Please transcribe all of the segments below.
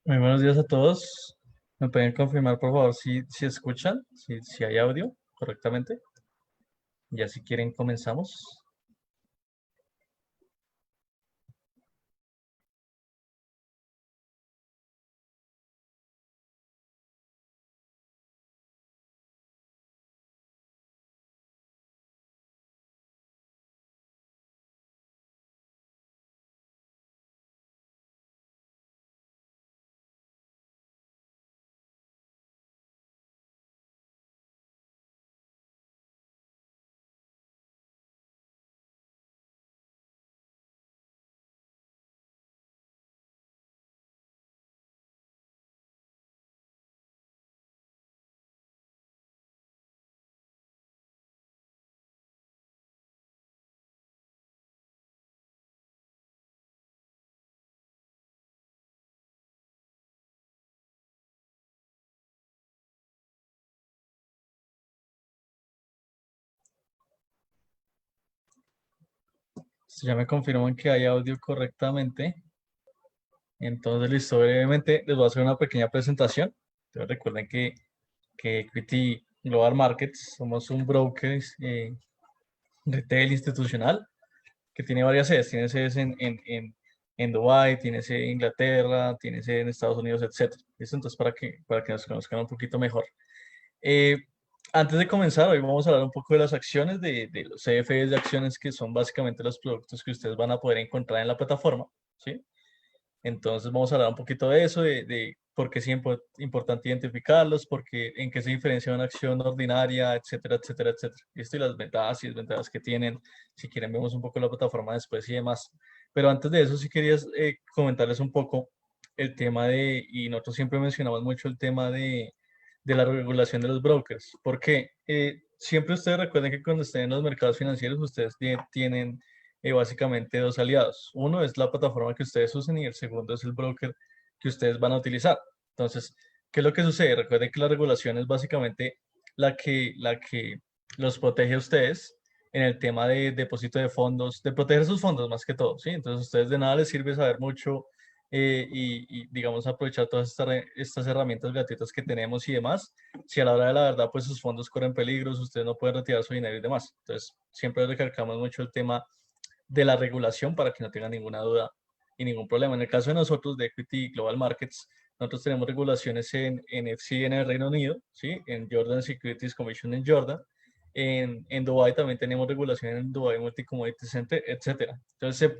Muy buenos días a todos. ¿Me pueden confirmar, por favor, si escuchan, si hay audio correctamente? Ya si quieren, comenzamos. Si ya me confirman que hay audio correctamente, entonces listo, brevemente les voy a hacer una pequeña presentación. Entonces recuerden que Equity Global Markets somos un broker retail institucional que tiene varias sedes. Tiene sedes en Dubái, tiene sede en Inglaterra, tiene sede en Estados Unidos, etcétera. ¿Listo? Entonces, para que nos conozcan un poquito mejor. Eh, Antes de comenzar, hoy vamos a hablar un poco de las acciones, de los CFDs de acciones, que son básicamente los productos que ustedes van a poder encontrar en la plataforma, ¿sí? Entonces vamos a hablar un poquito de eso, de por qué es importante identificarlos, en qué se diferencia una acción ordinaria, etcétera, etcétera, etcétera. ¿Listo? Y las ventajas y desventajas que tienen. Si quieren, vemos un poco la plataforma después y demás. Pero antes de eso, sí quería comentarles un poco el tema y nosotros siempre mencionamos mucho el tema de la regulación de los brokers. Porque siempre ustedes recuerden que cuando estén en los mercados financieros, ustedes tienen básicamente dos aliados. Uno es la plataforma que ustedes usen y el segundo es el broker que ustedes van a utilizar. Entonces, ¿qué es lo que sucede? Recuerden que la regulación es básicamente la que los protege a ustedes en el tema de depósito de fondos, de proteger sus fondos más que todo, ¿sí? Entonces, a ustedes de nada les sirve saber mucho digamos, aprovechar todas estas herramientas gratuitas que tenemos y demás. Si a la hora de la verdad, pues sus fondos corren peligros, ustedes no pueden retirar su dinero y demás. Entonces, siempre recalcamos mucho el tema de la regulación para que no tengan ninguna duda y ningún problema. En el caso de nosotros, de Equity Global Markets, nosotros tenemos regulaciones en FCA en el Reino Unido, ¿sí? En Jordan Securities Commission en Jordan. En Dubái también tenemos regulación en Dubai Multi Commodity Center, etcétera. Entonces,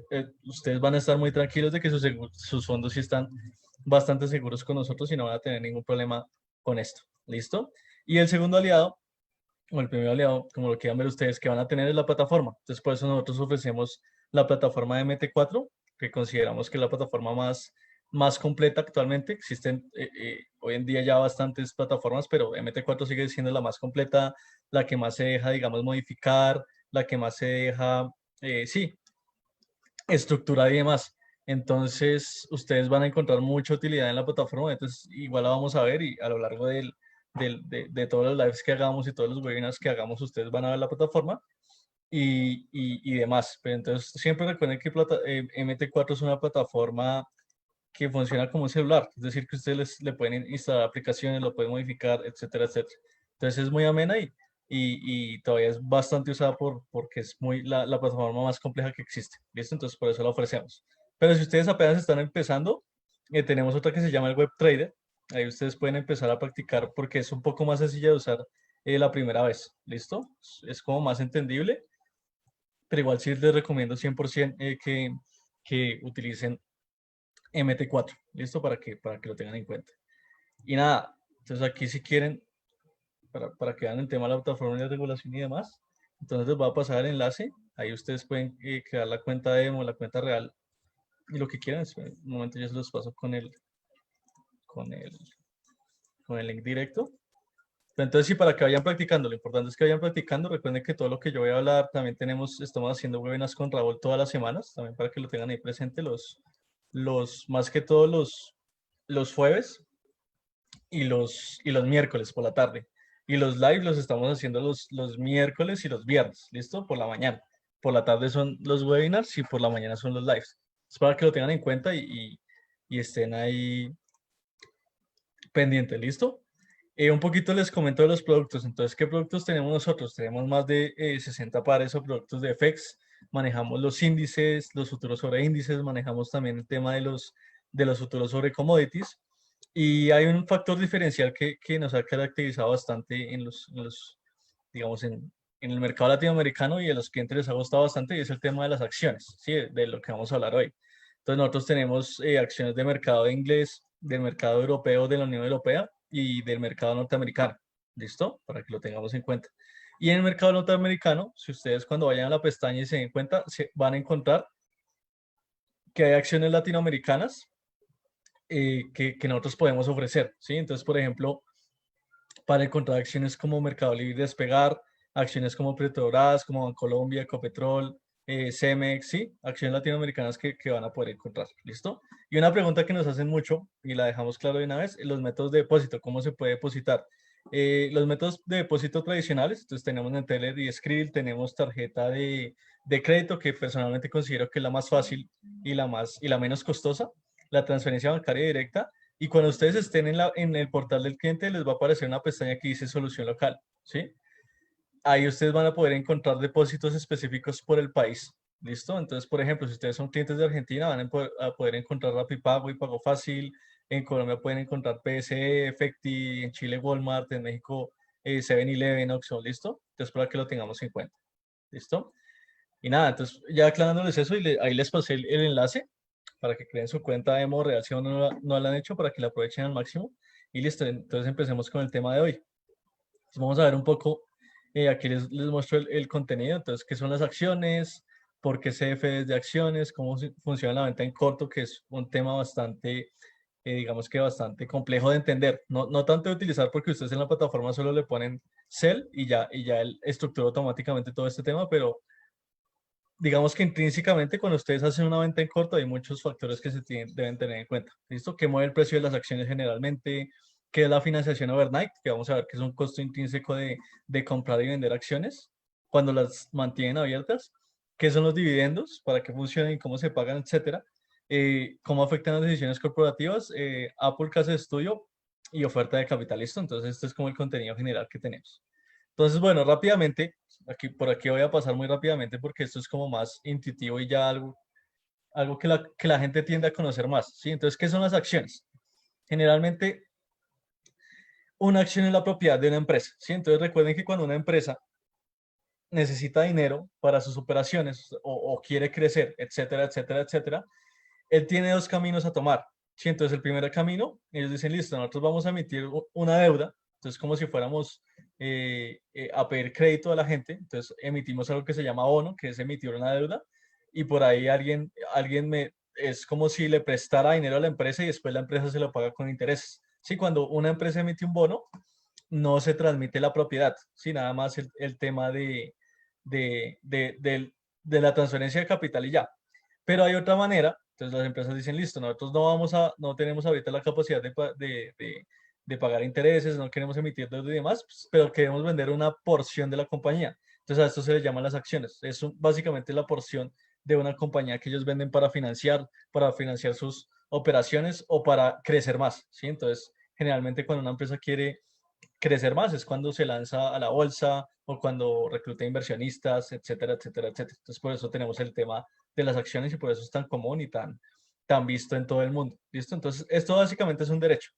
ustedes van a estar muy tranquilos de que sus fondos sí están bastante seguros con nosotros y no van a tener ningún problema con esto. ¿Listo? Y el segundo aliado o el primer aliado, como lo quieran ver ustedes, que van a tener es la plataforma. Entonces, por eso nosotros ofrecemos la plataforma de MT4, que consideramos que es la plataforma más completa actualmente. Existen hoy en día ya bastantes plataformas, pero MT4 sigue siendo la más completa, la que más se deja, digamos, modificar, la que más se deja, sí, estructurar y demás. Entonces, ustedes van a encontrar mucha utilidad en la plataforma. Entonces, igual la vamos a ver y a lo largo de todos los lives que hagamos y todos los webinars que hagamos, ustedes van a ver la plataforma y demás. Pero entonces, siempre recuerden que MT4 es una plataforma que funciona como un celular. Es decir, que ustedes le pueden instalar aplicaciones, lo pueden modificar, etcétera, etcétera. Entonces, es muy amena y todavía es bastante usada porque es la plataforma más compleja que existe. ¿Listo? Entonces, por eso la ofrecemos. Pero si ustedes apenas están empezando, tenemos otra que se llama el Web Trader. Ahí ustedes pueden empezar a practicar porque es un poco más sencilla de usar la primera vez. ¿Listo? Es como más entendible, pero igual sí les recomiendo 100% que utilicen MT4. ¿Listo? Para que lo tengan en cuenta. Y nada, entonces aquí si quieren para que vean el tema de la plataforma de regulación y demás. Entonces les voy a pasar el enlace. Ahí ustedes pueden crear la cuenta demo, la cuenta real y lo que quieran. Un momento yo se los paso con el, con el link directo. Pero entonces, sí, para que vayan practicando, lo importante es que vayan practicando. Recuerden que todo lo que yo voy a hablar, también estamos haciendo webinars con Raúl todas las semanas, también para que lo tengan ahí presente, más que todos los jueves y los miércoles por la tarde. Y los live los estamos haciendo los miércoles y los viernes, ¿listo? Por la mañana. Por la tarde son los webinars y por la mañana son los lives. Es para que lo tengan en cuenta y estén ahí pendiente, ¿listo? Un poquito les comento de los productos. Entonces, ¿qué productos tenemos nosotros? Tenemos más de 60 pares o productos de FX. Manejamos los índices, los futuros sobre índices, manejamos también el tema de los futuros sobre commodities. Y hay un factor diferencial que nos ha caracterizado bastante digamos, en el mercado latinoamericano y a los clientes les ha gustado bastante y es el tema de las acciones, ¿sí? De lo que vamos a hablar hoy. Entonces, nosotros tenemos acciones de mercado inglés, del mercado europeo, de la Unión Europea y del mercado norteamericano. ¿Listo? Para que lo tengamos en cuenta. Y en el mercado norteamericano, si ustedes cuando vayan a la pestaña y se den cuenta, se van a encontrar que hay acciones latinoamericanas que nosotros podemos ofrecer, ¿sí? Entonces, por ejemplo, para encontrar acciones como Mercado Libre y Despegar, acciones como Petrobras, como Bancolombia, Ecopetrol, Cemex, sí, acciones latinoamericanas que van a poder encontrar, ¿listo? Y una pregunta que nos hacen mucho, y la dejamos claro de una vez, los métodos de depósito, ¿cómo se puede depositar? Los métodos de depósito tradicionales, entonces tenemos Neteller y Skrill, tenemos tarjeta de crédito, que personalmente considero que es la más fácil y la menos costosa, la transferencia bancaria directa, y cuando ustedes estén en el portal del cliente, les va a aparecer una pestaña que dice solución local, ¿sí? Ahí ustedes van a poder encontrar depósitos específicos por el país, ¿listo? Entonces, por ejemplo, si ustedes son clientes de Argentina, van a poder encontrar Rapipago y Pago Fácil. En Colombia pueden encontrar PSE, Efecti, en Chile Walmart, en México 7-Eleven, Oxxo, ¿listo? Entonces, para que lo tengamos en cuenta, ¿listo? Y nada, entonces ya aclarándoles eso, ahí les pasé el enlace para que creen su cuenta de modo real si aún no la han hecho, para que la aprovechen al máximo. Y listo, entonces empecemos con el tema de hoy. Entonces vamos a ver un poco, aquí les muestro el contenido, entonces, qué son las acciones, por qué CFDs de acciones, cómo funciona la venta en corto, que es un tema bastante, digamos que bastante complejo de entender. No tanto de utilizar porque ustedes en la plataforma solo le ponen sell y ya él estructura automáticamente todo este tema, pero digamos que intrínsecamente cuando ustedes hacen una venta en corto hay muchos factores que deben tener en cuenta. ¿Listo? ¿Qué mueve el precio de las acciones generalmente? ¿Qué es la financiación overnight? Que vamos a ver que es un costo intrínseco de comprar y vender acciones cuando las mantienen abiertas. ¿Qué son los dividendos? ¿Para qué funcionan y cómo se pagan, etcétera? ¿Cómo afectan las decisiones corporativas? Apple Casa de Estudio y oferta de capital. ¿Listo? Entonces, este es como el contenido general que tenemos. Entonces, bueno, rápidamente, por aquí voy a pasar muy rápidamente porque esto es como más intuitivo y ya algo que la gente tiende a conocer más, ¿sí? Entonces, ¿qué son las acciones? Generalmente, una acción es la propiedad de una empresa, ¿sí? Entonces, recuerden que cuando una empresa necesita dinero para sus operaciones o quiere crecer, etcétera, etcétera, etcétera, él tiene dos caminos a tomar, ¿sí? Entonces, el primer camino, ellos dicen, listo, nosotros vamos a emitir una deuda, entonces como si fuéramos a pedir crédito a la gente, entonces emitimos algo que se llama bono, que es emitir una deuda, y por ahí es como si le prestara dinero a la empresa y después la empresa se lo paga con intereses. Sí, cuando una empresa emite un bono, no se transmite la propiedad, sí, nada más el tema de, de, del- de la transferencia de capital y ya. Pero hay otra manera, entonces las empresas dicen, listo, nosotros no tenemos ahorita la capacidad de pagar intereses, no queremos emitir deuda y demás, pues, pero queremos vender una porción de la compañía. Entonces a esto se le llaman las acciones. Es básicamente la porción de una compañía que ellos venden para financiar sus operaciones o para crecer más, ¿sí? Entonces, generalmente cuando una empresa quiere crecer más es cuando se lanza a la bolsa o cuando recluta inversionistas, etcétera, etcétera, etcétera. Entonces, por eso tenemos el tema de las acciones y por eso es tan común y tan visto en todo el mundo. ¿Listo? Entonces, esto básicamente es un derecho.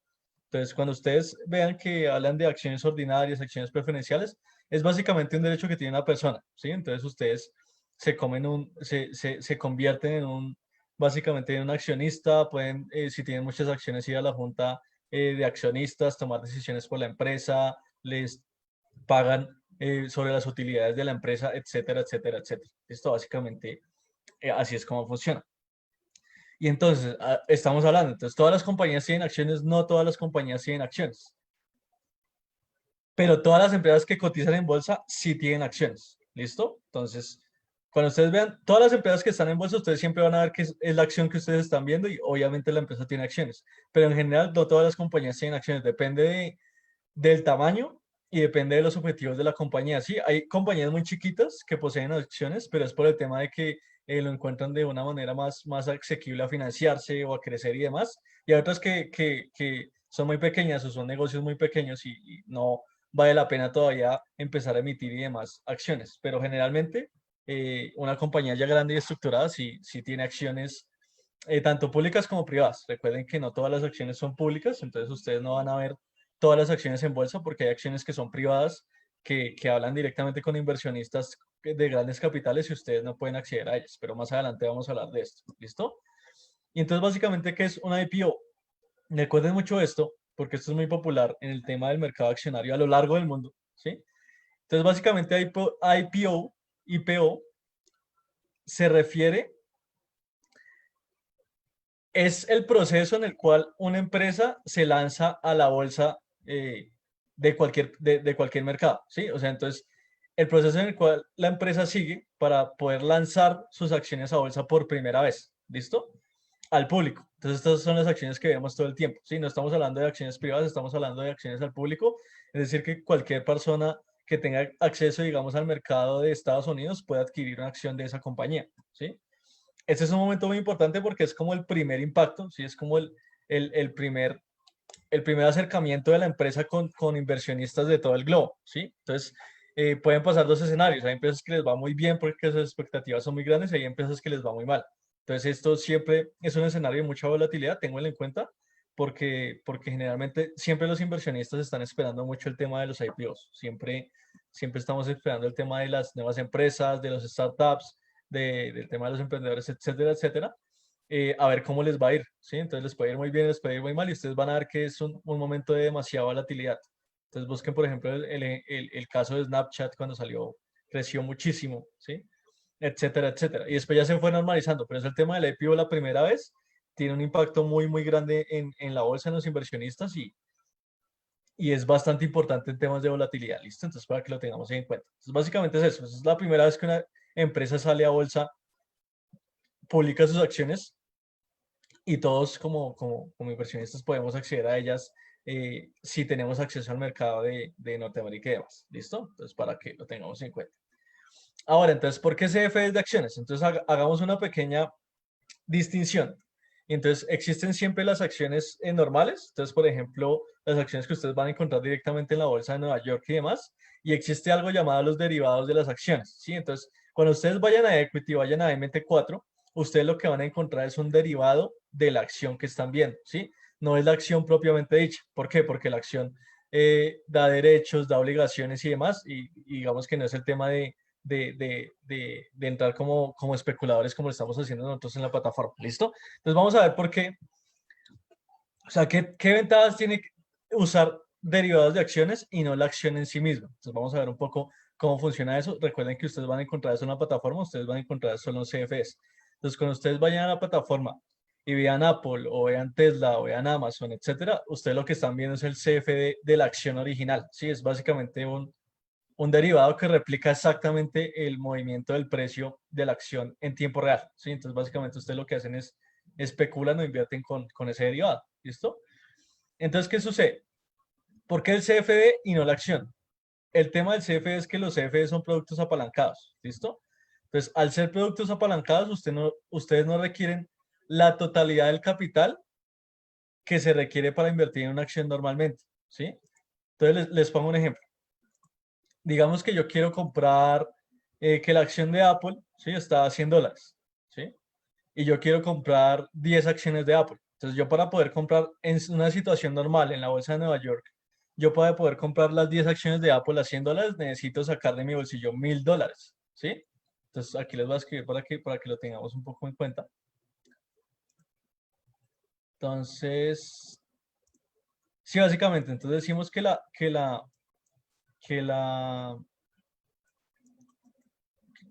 Entonces, cuando ustedes vean que hablan de acciones ordinarias, acciones preferenciales, es básicamente un derecho que tiene una persona, ¿sí? Entonces, ustedes se convierten básicamente en un accionista, pueden, si tienen muchas acciones, ir a la junta de accionistas, tomar decisiones por la empresa, les pagan sobre las utilidades de la empresa, etcétera, etcétera, etcétera. Esto básicamente así es como funciona. Y entonces, estamos hablando, entonces todas las compañías tienen acciones, no todas las compañías tienen acciones, pero todas las empresas que cotizan en bolsa sí tienen acciones, ¿listo? Entonces, cuando ustedes vean todas las empresas que están en bolsa, ustedes siempre van a ver que es la acción que ustedes están viendo y obviamente la empresa tiene acciones, pero en general no todas las compañías tienen acciones, depende del tamaño y depende de los objetivos de la compañía. Sí, hay compañías muy chiquitas que poseen acciones, pero es por el tema de que lo encuentran de una manera más asequible a financiarse o a crecer y demás. Y hay otras son muy pequeñas o son negocios muy pequeños y no vale la pena todavía empezar a emitir y demás acciones. Pero generalmente una compañía ya grande y estructurada sí tiene acciones tanto públicas como privadas. Recuerden que no todas las acciones son públicas, entonces ustedes no van a ver todas las acciones en bolsa porque hay acciones que son privadas que hablan directamente con inversionistas de grandes capitales y ustedes no pueden acceder a ellas, pero más adelante vamos a hablar de esto, ¿listo? Y entonces básicamente, ¿qué es una IPO? Recuerden mucho esto, porque esto es muy popular en el tema del mercado accionario a lo largo del mundo, ¿sí? Entonces básicamente IPO, IPO se refiere, es el proceso en el cual una empresa se lanza a la bolsa de cualquier mercado, ¿sí? O sea, entonces, el proceso en el cual la empresa sigue para poder lanzar sus acciones a bolsa por primera vez, ¿listo? Al público. Entonces, estas son las acciones que vemos todo el tiempo, ¿sí? No estamos hablando de acciones privadas, estamos hablando de acciones al público, es decir, que cualquier persona que tenga acceso, digamos, al mercado de Estados Unidos puede adquirir una acción de esa compañía, ¿sí? Este es un momento muy importante porque es como el primer impacto, ¿sí? Es como el, el primer, el primer acercamiento de la empresa con inversionistas de todo el globo, ¿sí? Entonces, pueden pasar dos escenarios. Hay empresas que les va muy bien porque sus expectativas son muy grandes y hay empresas que les va muy mal. Entonces, esto siempre es un escenario de mucha volatilidad, ténganlo en cuenta, porque generalmente siempre los inversionistas están esperando mucho el tema de los IPOs. Siempre estamos esperando el tema de las nuevas empresas, de los startups, del tema de los emprendedores, etcétera, etcétera, a ver cómo les va a ir, ¿sí? Entonces les puede ir muy bien, les puede ir muy mal y ustedes van a ver que es un momento de demasiada volatilidad. Entonces busquen, por ejemplo, el caso de Snapchat cuando salió, creció muchísimo, ¿sí? Etcétera, etcétera. Y después ya se fue normalizando, pero es el tema del IPO la primera vez, tiene un impacto muy, muy grande en la bolsa, en los inversionistas y es bastante importante en temas de volatilidad, ¿listo? Entonces para que lo tengamos en cuenta. Entonces básicamente es eso, es la primera vez que una empresa sale a bolsa, publica sus acciones y todos como inversionistas podemos acceder a ellas si tenemos acceso al mercado de Norteamérica y demás. ¿Listo? Entonces, para que lo tengamos en cuenta. Ahora, entonces, ¿por qué CFDs de acciones? Entonces, hagamos una pequeña distinción. Entonces, existen siempre las acciones normales. Entonces, por ejemplo, las acciones que ustedes van a encontrar directamente en la bolsa de Nueva York y demás. Y existe algo llamado los derivados de las acciones. ¿Sí? Entonces, cuando ustedes vayan a Equity, vayan a MT4, ustedes lo que van a encontrar es un derivado de la acción que están viendo. ¿Sí? No es la acción propiamente dicha. ¿Por qué? Porque la acción da derechos, da obligaciones y demás. Y digamos que no es el tema de entrar como especuladores como lo estamos haciendo nosotros en la plataforma. ¿Listo? Entonces vamos a ver por qué, o sea, qué ventajas tiene usar derivados de acciones y no la acción en sí misma. Entonces vamos a ver un poco cómo funciona eso. Recuerden que ustedes van a encontrar eso en la plataforma, ustedes van a encontrar eso en los CFS. Entonces cuando ustedes vayan a la plataforma y vean Apple o vean Tesla o vean Amazon, etcétera, ustedes lo que están viendo es el CFD de la acción original. Sí, es básicamente un derivado que replica exactamente el movimiento del precio de la acción en tiempo real. ¿Sí? Entonces, básicamente, ustedes lo que hacen es especulan o invierten con ese derivado. ¿Listo? Entonces, ¿qué sucede? ¿Por qué el CFD y no la acción? El tema del CFD es que los CFD son productos apalancados. ¿Listo? Entonces, al ser productos apalancados, ustedes no requieren la totalidad del capital que se requiere para invertir en una acción normalmente. ¿Sí? Entonces, les pongo un ejemplo. Digamos que yo quiero comprar, que la acción de Apple, ¿sí? Está a $100, ¿sí? Y yo quiero comprar 10 acciones de Apple. Entonces yo para poder comprar en una situación normal en la bolsa de Nueva York, yo para poder comprar las 10 acciones de Apple a $100, necesito sacar de mi bolsillo $1000, ¿sí? Entonces aquí les voy a escribir para que lo tengamos un poco en cuenta. Entonces, sí, básicamente, entonces decimos que la,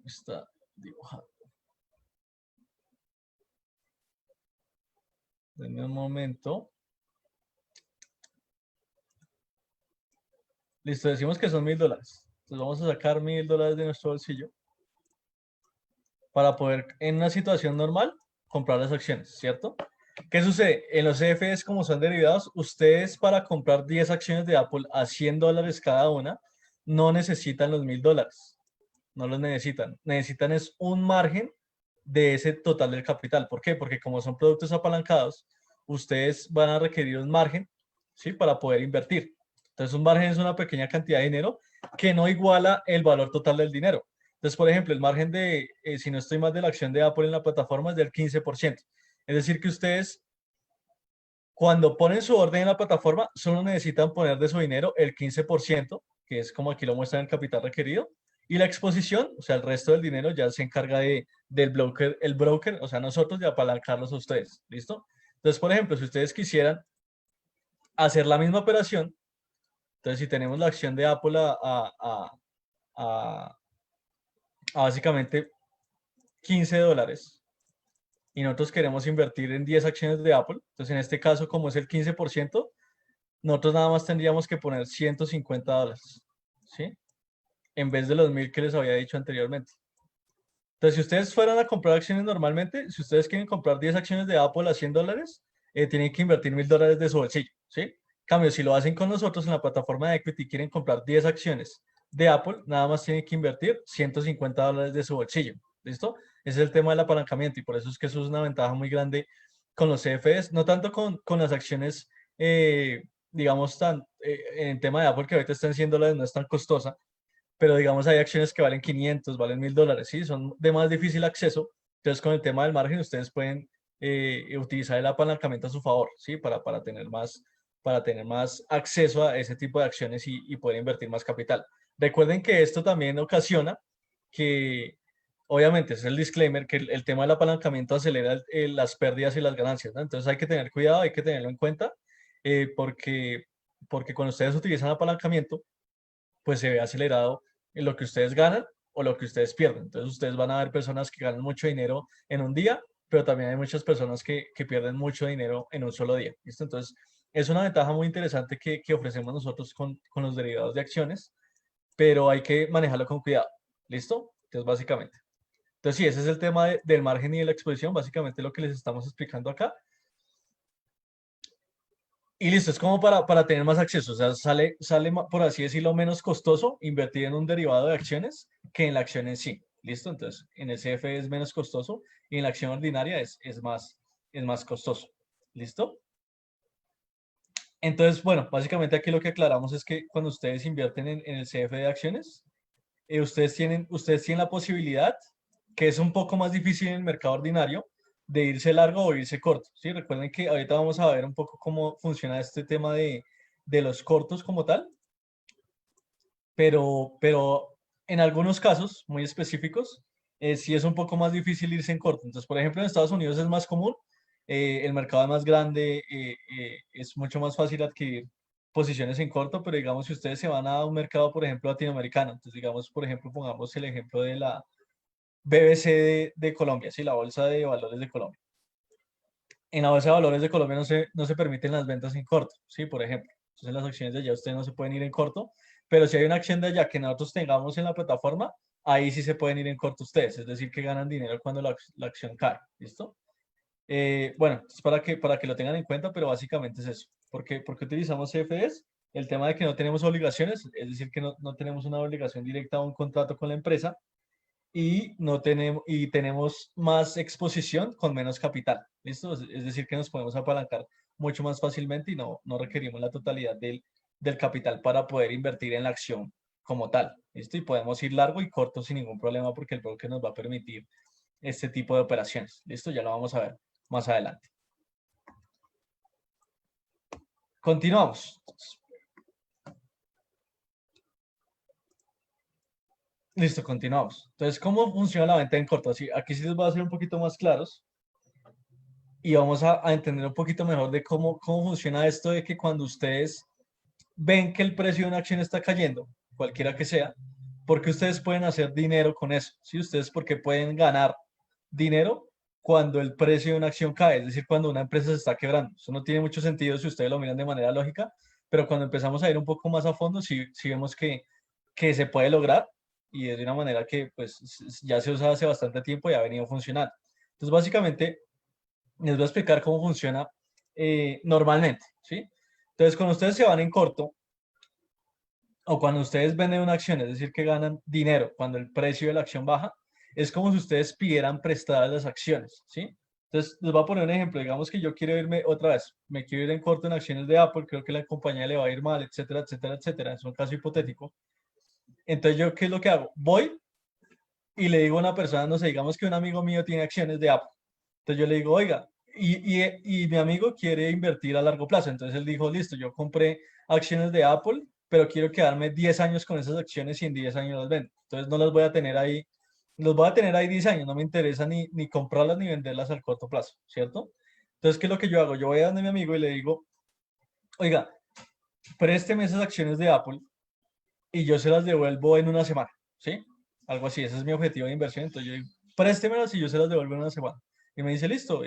está dibujado. Denme un momento. Listo, decimos que son $1000. Entonces vamos a sacar $1000 de nuestro bolsillo para poder, en una situación normal, comprar las acciones, ¿cierto? ¿Qué sucede? En los CFDs, como son derivados, ustedes para comprar 10 acciones de Apple a $100 cada una, no necesitan los $1000. No los necesitan. Necesitan es un margen de ese total del capital. ¿Por qué? Porque como son productos apalancados, ustedes van a requerir un margen ¿sí? Para poder invertir. Entonces, un margen es una pequeña cantidad de dinero que no iguala el valor total del dinero. Entonces, por ejemplo, el margen de, si no estoy mal, de la acción de Apple en la plataforma es del 15%. Es decir, que ustedes, cuando ponen su orden en la plataforma, solo necesitan poner de su dinero el 15%, que es como aquí lo muestran el capital requerido, y la exposición, o sea, el resto del dinero ya se encarga del broker, el broker, o sea, nosotros de apalancarlos a ustedes, ¿listo? Entonces, por ejemplo, si ustedes quisieran hacer la misma operación, entonces si tenemos la acción de Apple a- a básicamente $15 y nosotros queremos invertir en 10 acciones de Apple, entonces en este caso, como es el 15%, nosotros nada más tendríamos que poner $150, ¿sí? En vez de los 1000 que les había dicho anteriormente. Entonces, si ustedes fueran a comprar acciones normalmente, si ustedes quieren comprar 10 acciones de Apple a $100, tienen que invertir $1000 de su bolsillo, ¿sí? En cambio, si lo hacen con nosotros en la plataforma de Equity y quieren comprar 10 acciones de Apple, nada más tienen que invertir $150 de su bolsillo, ¿listo? Ese es el tema del apalancamiento y por eso es que eso es una ventaja muy grande con los CFDs, no tanto con las acciones, digamos, en el tema de Apple que ahorita están $100, no es tan costosa, pero digamos hay acciones que valen 500, valen $1000, ¿sí? Son de más difícil acceso. Entonces, con el tema del margen, ustedes pueden utilizar el apalancamiento a su favor, ¿sí? Para tener más acceso a ese tipo de acciones y poder invertir más capital. Recuerden que esto también ocasiona que, obviamente, es el disclaimer, que el tema del apalancamiento acelera las pérdidas y las ganancias, ¿no? Entonces hay que tener cuidado, hay que tenerlo en cuenta, porque cuando ustedes utilizan apalancamiento, pues se ve acelerado en lo que ustedes ganan o lo que ustedes pierden. Entonces ustedes van a ver personas que ganan mucho dinero en un día, pero también hay muchas personas que pierden mucho dinero en un solo día. ¿Listo? Entonces es una ventaja muy interesante que ofrecemos nosotros con los derivados de acciones, pero hay que manejarlo con cuidado. ¿Listo? Entonces básicamente. Entonces sí, ese es el tema del margen y de la exposición, básicamente lo que les estamos explicando acá. Y listo, es como para tener más acceso, o sea, sale, por así decirlo, menos costoso invertir en un derivado de acciones que en la acción en sí. ¿Listo? Entonces, en el CF es menos costoso y en la acción ordinaria es más costoso. ¿Listo? Entonces, bueno, básicamente aquí lo que aclaramos es que cuando ustedes invierten en el CF de acciones, ustedes tienen la posibilidad, que es un poco más difícil en el mercado ordinario, de irse largo o irse corto, ¿sí? Recuerden que ahorita vamos a ver un poco cómo funciona este tema de los cortos como tal, pero en algunos casos muy específicos, sí es un poco más difícil irse en corto. Entonces, por ejemplo, en Estados Unidos es más común, el mercado es más grande, es mucho más fácil adquirir posiciones en corto, pero digamos, si ustedes se van a un mercado, por ejemplo, latinoamericano, entonces digamos, por ejemplo, pongamos el ejemplo de la BBC de Colombia, sí, la Bolsa de Valores de Colombia. En la Bolsa de Valores de Colombia no se permiten las ventas en corto, sí, por ejemplo. Entonces, las acciones de allá ustedes no se pueden ir en corto, pero si hay una acción de allá que nosotros tengamos en la plataforma, ahí sí se pueden ir en corto ustedes, es decir, que ganan dinero cuando la acción cae, ¿listo? Bueno, entonces para que lo tengan en cuenta, pero básicamente es eso. ¿Por qué utilizamos CFDs? El tema de que no tenemos obligaciones, es decir, que no tenemos una obligación directa a un contrato con la empresa y tenemos más exposición con menos capital. ¿Listo? Es decir, que nos podemos apalancar mucho más fácilmente y no requerimos la totalidad del capital para poder invertir en la acción como tal. ¿Listo? Y podemos ir largo y corto sin ningún problema porque el broker nos va a permitir este tipo de operaciones. ¿Listo? Ya lo vamos a ver más adelante. Continuamos. Listo, continuamos. Entonces, ¿cómo funciona la venta en corto? Así, aquí sí les voy a hacer un poquito más claros y vamos a entender un poquito mejor de cómo funciona esto de que cuando ustedes ven que el precio de una acción está cayendo, cualquiera que sea, porque ustedes pueden hacer dinero con eso, ¿sí? Ustedes porque pueden ganar dinero cuando el precio de una acción cae, es decir, cuando una empresa se está quebrando. Eso no tiene mucho sentido si ustedes lo miran de manera lógica, pero cuando empezamos a ir un poco más a fondo, sí vemos que se puede lograr y es de una manera que pues ya se usa hace bastante tiempo y ha venido funcionando. Entonces, básicamente, les voy a explicar cómo funciona normalmente, ¿sí? Entonces, cuando ustedes se van en corto o cuando ustedes venden una acción, es decir, que ganan dinero cuando el precio de la acción baja, es como si ustedes pidieran prestadas las acciones, ¿sí? Entonces, les voy a poner un ejemplo. Digamos que yo quiero irme otra vez, me quiero ir en corto en acciones de Apple, creo que la compañía le va a ir mal, etcétera, etcétera, etcétera. Es un caso hipotético. Entonces, ¿yo qué es lo que hago? Voy y le digo a una persona, no sé, digamos que un amigo mío tiene acciones de Apple. Entonces yo le digo, oiga, y mi amigo quiere invertir a largo plazo. Entonces él dijo, listo, yo compré acciones de Apple, pero quiero quedarme 10 años con esas acciones y en 10 años las vendo. Entonces no las voy a tener ahí, los voy a tener ahí 10 años, no me interesa ni comprarlas ni venderlas al corto plazo, ¿cierto? Entonces, ¿qué es lo que yo hago? Yo voy a donde mi amigo y le digo, oiga, présteme esas acciones de Apple y yo se las devuelvo en una semana, ¿sí? Algo así, ese es mi objetivo de inversión. Entonces yo digo, préstemelas y yo se las devuelvo en una semana. Y me dice, listo,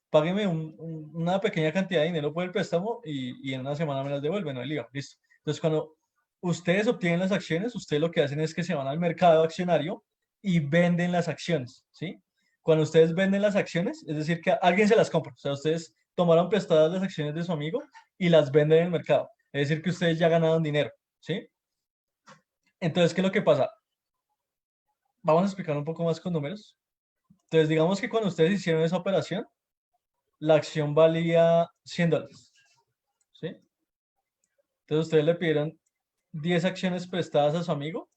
págueme una pequeña cantidad de dinero por el préstamo y en una semana me las devuelven, no hay lío, listo. Entonces cuando ustedes obtienen las acciones, ustedes lo que hacen es que se van al mercado accionario y venden las acciones, ¿sí? Cuando ustedes venden las acciones, es decir, que alguien se las compra, o sea, ustedes tomaron prestadas las acciones de su amigo y las venden en el mercado, es decir, que ustedes ya ganaron dinero, ¿sí? Entonces, ¿qué es lo que pasa? Vamos a explicar un poco más con números. Entonces, digamos que cuando ustedes hicieron esa operación, la acción valía $100, ¿sí? Entonces, ustedes le pidieron 10 acciones prestadas a su amigo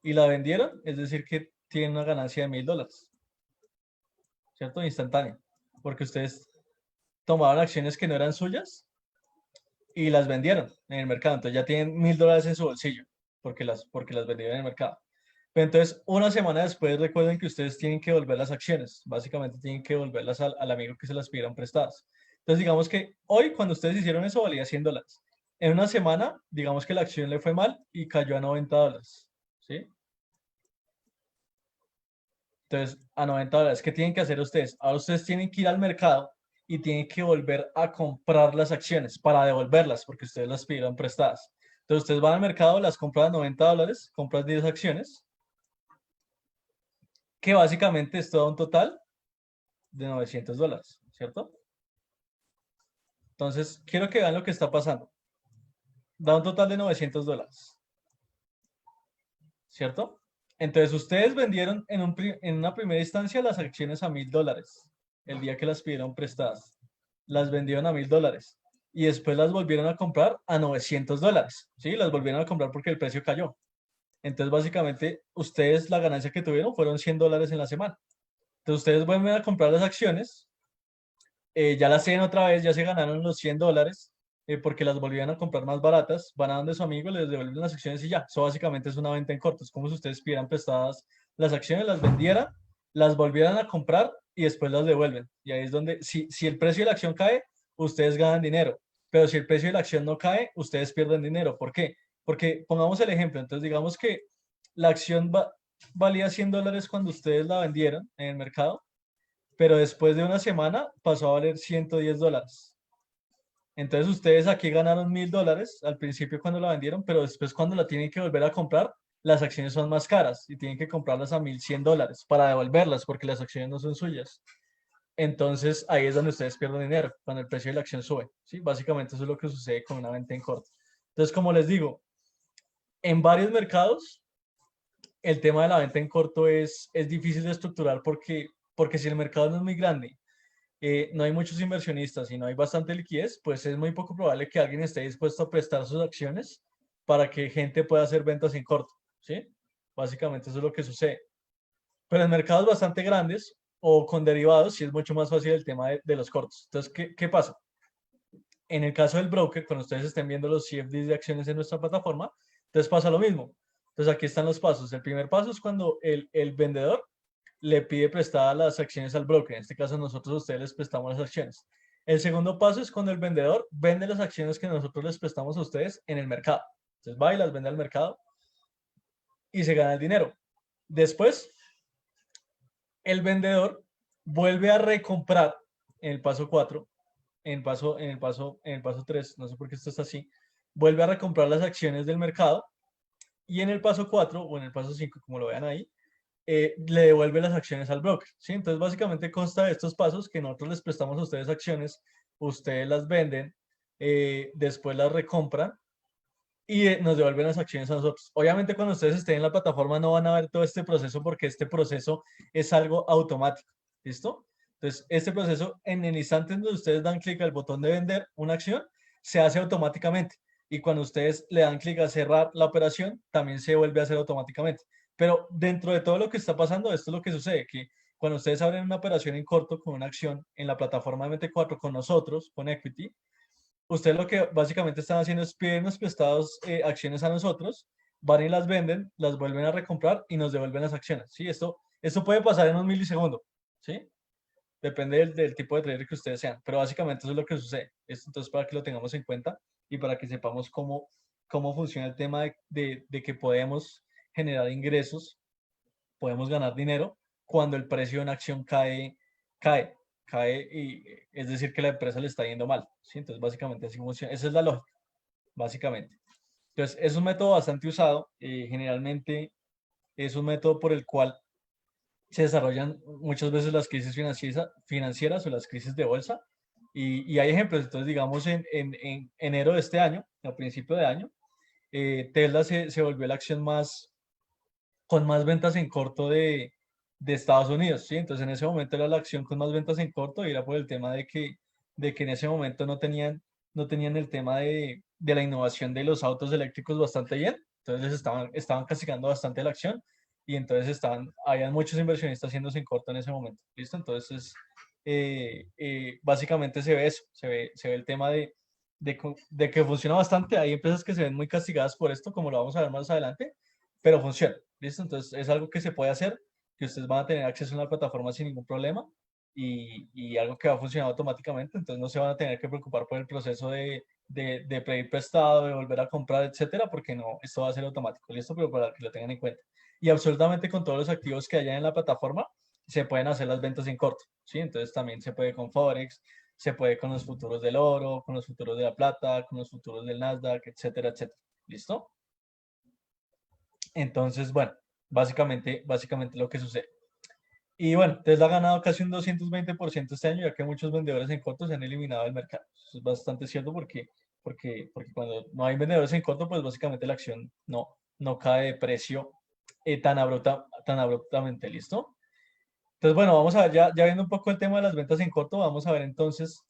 y la vendieron, es decir, que tienen una ganancia de $1000, ¿cierto? Instantánea, porque ustedes tomaron acciones que no eran suyas y las vendieron en el mercado. Entonces, ya tienen $1000 en su bolsillo porque las vendieron en el mercado. Pero entonces, una semana después, recuerden que ustedes tienen que devolver las acciones. Básicamente, tienen que devolverlas al amigo que se las pidieron prestadas. Entonces, digamos que hoy, cuando ustedes hicieron eso, valía $100. En una semana, digamos que la acción le fue mal y cayó a $90. ¿Sí? Entonces, a $90, ¿qué tienen que hacer ustedes? Ahora ustedes tienen que ir al mercado y tienen que volver a comprar las acciones para devolverlas, porque ustedes las pidieron prestadas. Entonces, ustedes van al mercado, las compran a $90, compran 10 acciones, que básicamente es todo un total de $900, ¿cierto? Entonces, quiero que vean lo que está pasando. Da un total de $900, ¿cierto? Entonces, ustedes vendieron en una primera instancia las acciones a $1000 el día que las pidieron prestadas. Las vendieron a $1000 y después las volvieron a comprar a $900, ¿sí? Las volvieron a comprar porque el precio cayó. Entonces, básicamente, ustedes la ganancia que tuvieron fueron $100 en la semana. Entonces, ustedes vuelven a comprar las acciones, ya las tienen otra vez, ya se ganaron los $100 porque las volvían a comprar más baratas, van a donde su amigo, les devuelven las acciones y ya. Eso básicamente es una venta en corto. Es como si ustedes pidieran prestadas las acciones, las vendieran, las volvieran a comprar y después las devuelven. Y ahí es donde, si el precio de la acción cae, ustedes ganan dinero. Pero si el precio de la acción no cae, ustedes pierden dinero. ¿Por qué? Porque pongamos el ejemplo. Entonces, digamos que la acción valía $100 cuando ustedes la vendieron en el mercado, pero después de una semana pasó a valer $110. Entonces ustedes aquí ganaron $1000 al principio cuando la vendieron, pero después cuando la tienen que volver a comprar, las acciones son más caras y tienen que comprarlas a $1100 para devolverlas porque las acciones no son suyas. Entonces ahí es donde ustedes pierden dinero, cuando el precio de la acción sube. ¿Sí? Básicamente eso es lo que sucede con una venta en corto. Entonces, como les digo, en varios mercados el tema de la venta en corto es difícil de estructurar porque si el mercado no es muy grande, no hay muchos inversionistas y no hay bastante liquidez, pues es muy poco probable que alguien esté dispuesto a prestar sus acciones para que gente pueda hacer ventas en corto, ¿sí? Básicamente eso es lo que sucede. Pero en mercados bastante grandes o con derivados, sí es mucho más fácil el tema de los cortos. Entonces, ¿qué pasa? En el caso del broker, cuando ustedes estén viendo los CFDs de acciones en nuestra plataforma, entonces pasa lo mismo. Entonces, aquí están los pasos. El primer paso es cuando el vendedor le pide prestadas las acciones al broker. En este caso, nosotros a ustedes les prestamos las acciones. El segundo paso es cuando el vendedor vende las acciones que nosotros les prestamos a ustedes en el mercado. Entonces va y las vende al mercado y se gana el dinero. Después, el vendedor vuelve a recomprar en el paso 4, en el paso 3, no sé por qué esto está así, vuelve a recomprar las acciones del mercado y en el paso 4 o en el paso 5, como lo vean ahí, le devuelve las acciones al broker, ¿sí? Entonces, básicamente consta de estos pasos que nosotros les prestamos a ustedes acciones, ustedes las venden, después las recompran y nos devuelven las acciones a nosotros. Obviamente, cuando ustedes estén en la plataforma no van a ver todo este proceso porque este proceso es algo automático, ¿listo? Entonces, este proceso, en el instante en donde ustedes dan clic al botón de vender una acción, se hace automáticamente. Y cuando ustedes le dan clic a cerrar la operación, también se vuelve a hacer automáticamente. Pero dentro de todo lo que está pasando, esto es lo que sucede, que cuando ustedes abren una operación en corto con una acción en la plataforma de MT4 con nosotros, con Equity, ustedes lo que básicamente están haciendo es pedirnos prestados acciones a nosotros, van y las venden, las vuelven a recomprar y nos devuelven las acciones. ¿Sí? Esto puede pasar en un milisegundo. ¿Sí? Depende del tipo de trader que ustedes sean, pero básicamente eso es lo que sucede. Esto entonces para que lo tengamos en cuenta y para que sepamos cómo funciona el tema de que podemos generar ingresos, podemos ganar dinero cuando el precio de una acción cae, cae y es decir que la empresa le está yendo mal. ¿Sí? Entonces básicamente así funciona. Esa es la lógica, básicamente. Entonces es un método bastante usado. Generalmente es un método por el cual se desarrollan muchas veces las crisis financieras o las crisis de bolsa. Y hay ejemplos. Entonces, digamos, en enero de este año, a principio de año, Tesla se volvió la acción con más ventas en corto de Estados Unidos. ¿Sí? Entonces, en ese momento era la acción con más ventas en corto y era por el tema de que en ese momento no tenían el tema de la innovación de los autos eléctricos bastante bien. Entonces, estaban castigando bastante la acción y entonces habían muchos inversionistas haciéndose en corto en ese momento. ¿Listo? Entonces, básicamente se ve eso, se ve el tema de que funciona bastante. Hay empresas que se ven muy castigadas por esto, como lo vamos a ver más adelante, pero funciona. ¿Listo? Entonces es algo que se puede hacer, que ustedes van a tener acceso a la plataforma sin ningún problema y algo que va a funcionar automáticamente. Entonces no se van a tener que preocupar por el proceso de pedir prestado, de volver a comprar, etcétera, porque no, esto va a ser automático. ¿Listo? Pero para que lo tengan en cuenta. Y absolutamente con todos los activos que hayan en la plataforma, se pueden hacer las ventas en corto. ¿Sí? Entonces también se puede con Forex, se puede con los futuros del oro, con los futuros de la plata, con los futuros del Nasdaq, etcétera, etcétera. ¿Listo? Entonces, bueno, básicamente lo que sucede. Y bueno, Tesla ha ganado casi un 220% este año, ya que muchos vendedores en corto se han eliminado del mercado. Eso es bastante cierto porque cuando no hay vendedores en corto, pues básicamente la acción no cae de precio tan abruptamente, ¿listo? Entonces, bueno, vamos a ver, ya viendo un poco el tema de las ventas en corto, vamos a ver entonces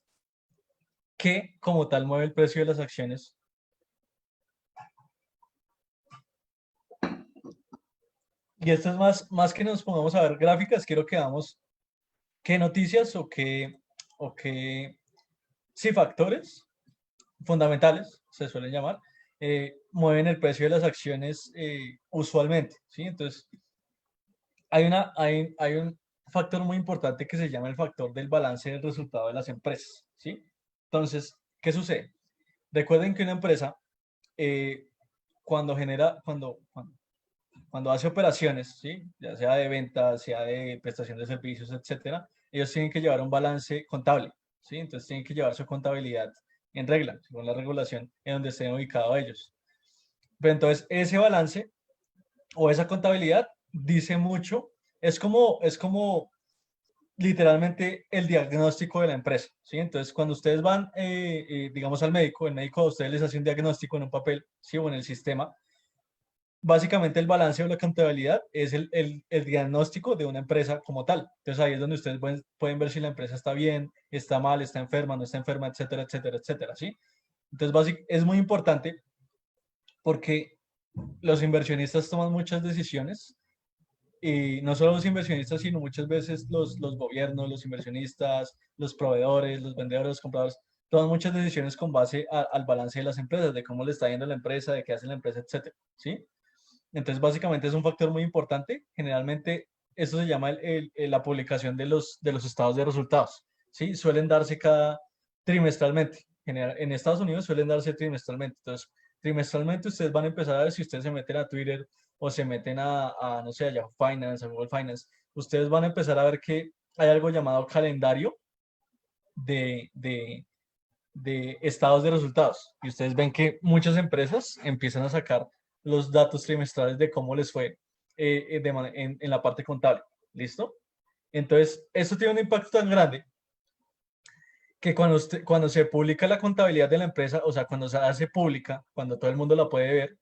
qué como tal mueve el precio de las acciones. Y esto es más que nos pongamos a ver gráficas, quiero que veamos qué noticias o qué sí, factores fundamentales, se suelen llamar, mueven el precio de las acciones usualmente, ¿sí? Entonces, hay un factor muy importante que se llama el factor del balance del resultado de las empresas, ¿sí? Entonces, ¿qué sucede? Recuerden que una empresa, eh, cuando hace operaciones, ¿sí? Ya sea de venta, sea de prestación de servicios, etcétera, ellos tienen que llevar un balance contable, ¿sí? Entonces tienen que llevar su contabilidad en regla, según la regulación en donde estén ubicados ellos. Pero entonces ese balance o esa contabilidad dice mucho, es como literalmente el diagnóstico de la empresa, ¿sí? Entonces cuando ustedes van, digamos, al médico, el médico a ustedes les hace un diagnóstico en un papel, ¿sí? O en el sistema. Básicamente el balance o la contabilidad es el diagnóstico de una empresa como tal. Entonces ahí es donde ustedes pueden ver si la empresa está bien, está mal, está enferma, no está enferma, etcétera, etcétera, etcétera, ¿sí? Entonces es muy importante porque los inversionistas toman muchas decisiones y no solo los inversionistas, sino muchas veces los gobiernos, los inversionistas, los proveedores, los vendedores, los compradores, toman muchas decisiones con base al balance de las empresas, de cómo le está yendo la empresa, de qué hace la empresa, etcétera, ¿sí? Entonces, básicamente es un factor muy importante. Generalmente, eso se llama la publicación de los estados de resultados. ¿Sí? Suelen darse cada trimestralmente. En Estados Unidos suelen darse trimestralmente. Entonces, trimestralmente ustedes van a empezar a ver si ustedes se meten a Twitter o se meten no sé, a Yahoo Finance, a Google Finance. Ustedes van a empezar a ver que hay algo llamado calendario de, de, de estados de resultados. Y ustedes ven que muchas empresas empiezan a sacar los datos trimestrales de cómo les fue en la parte contable. ¿Listo? Entonces, esto tiene un impacto tan grande que cuando se publica la contabilidad de la empresa, o sea, cuando se hace pública, cuando todo el mundo la puede ver,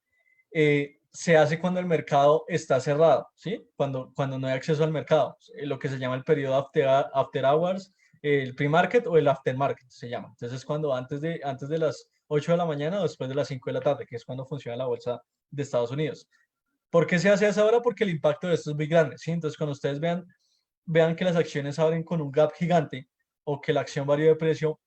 se hace cuando el mercado está cerrado, ¿sí? Cuando no hay acceso al mercado, lo que se llama el periodo after hours, el pre-market o el aftermarket se llama. Entonces, cuando antes de las 8 de la mañana o después de las 5 de la tarde, que es cuando funciona la bolsa de Estados Unidos. ¿Por qué se hace a esa hora? Porque el impacto de esto es muy grande, ¿sí? Entonces, cuando ustedes vean que las acciones abren con un gap gigante o que la acción varía de precio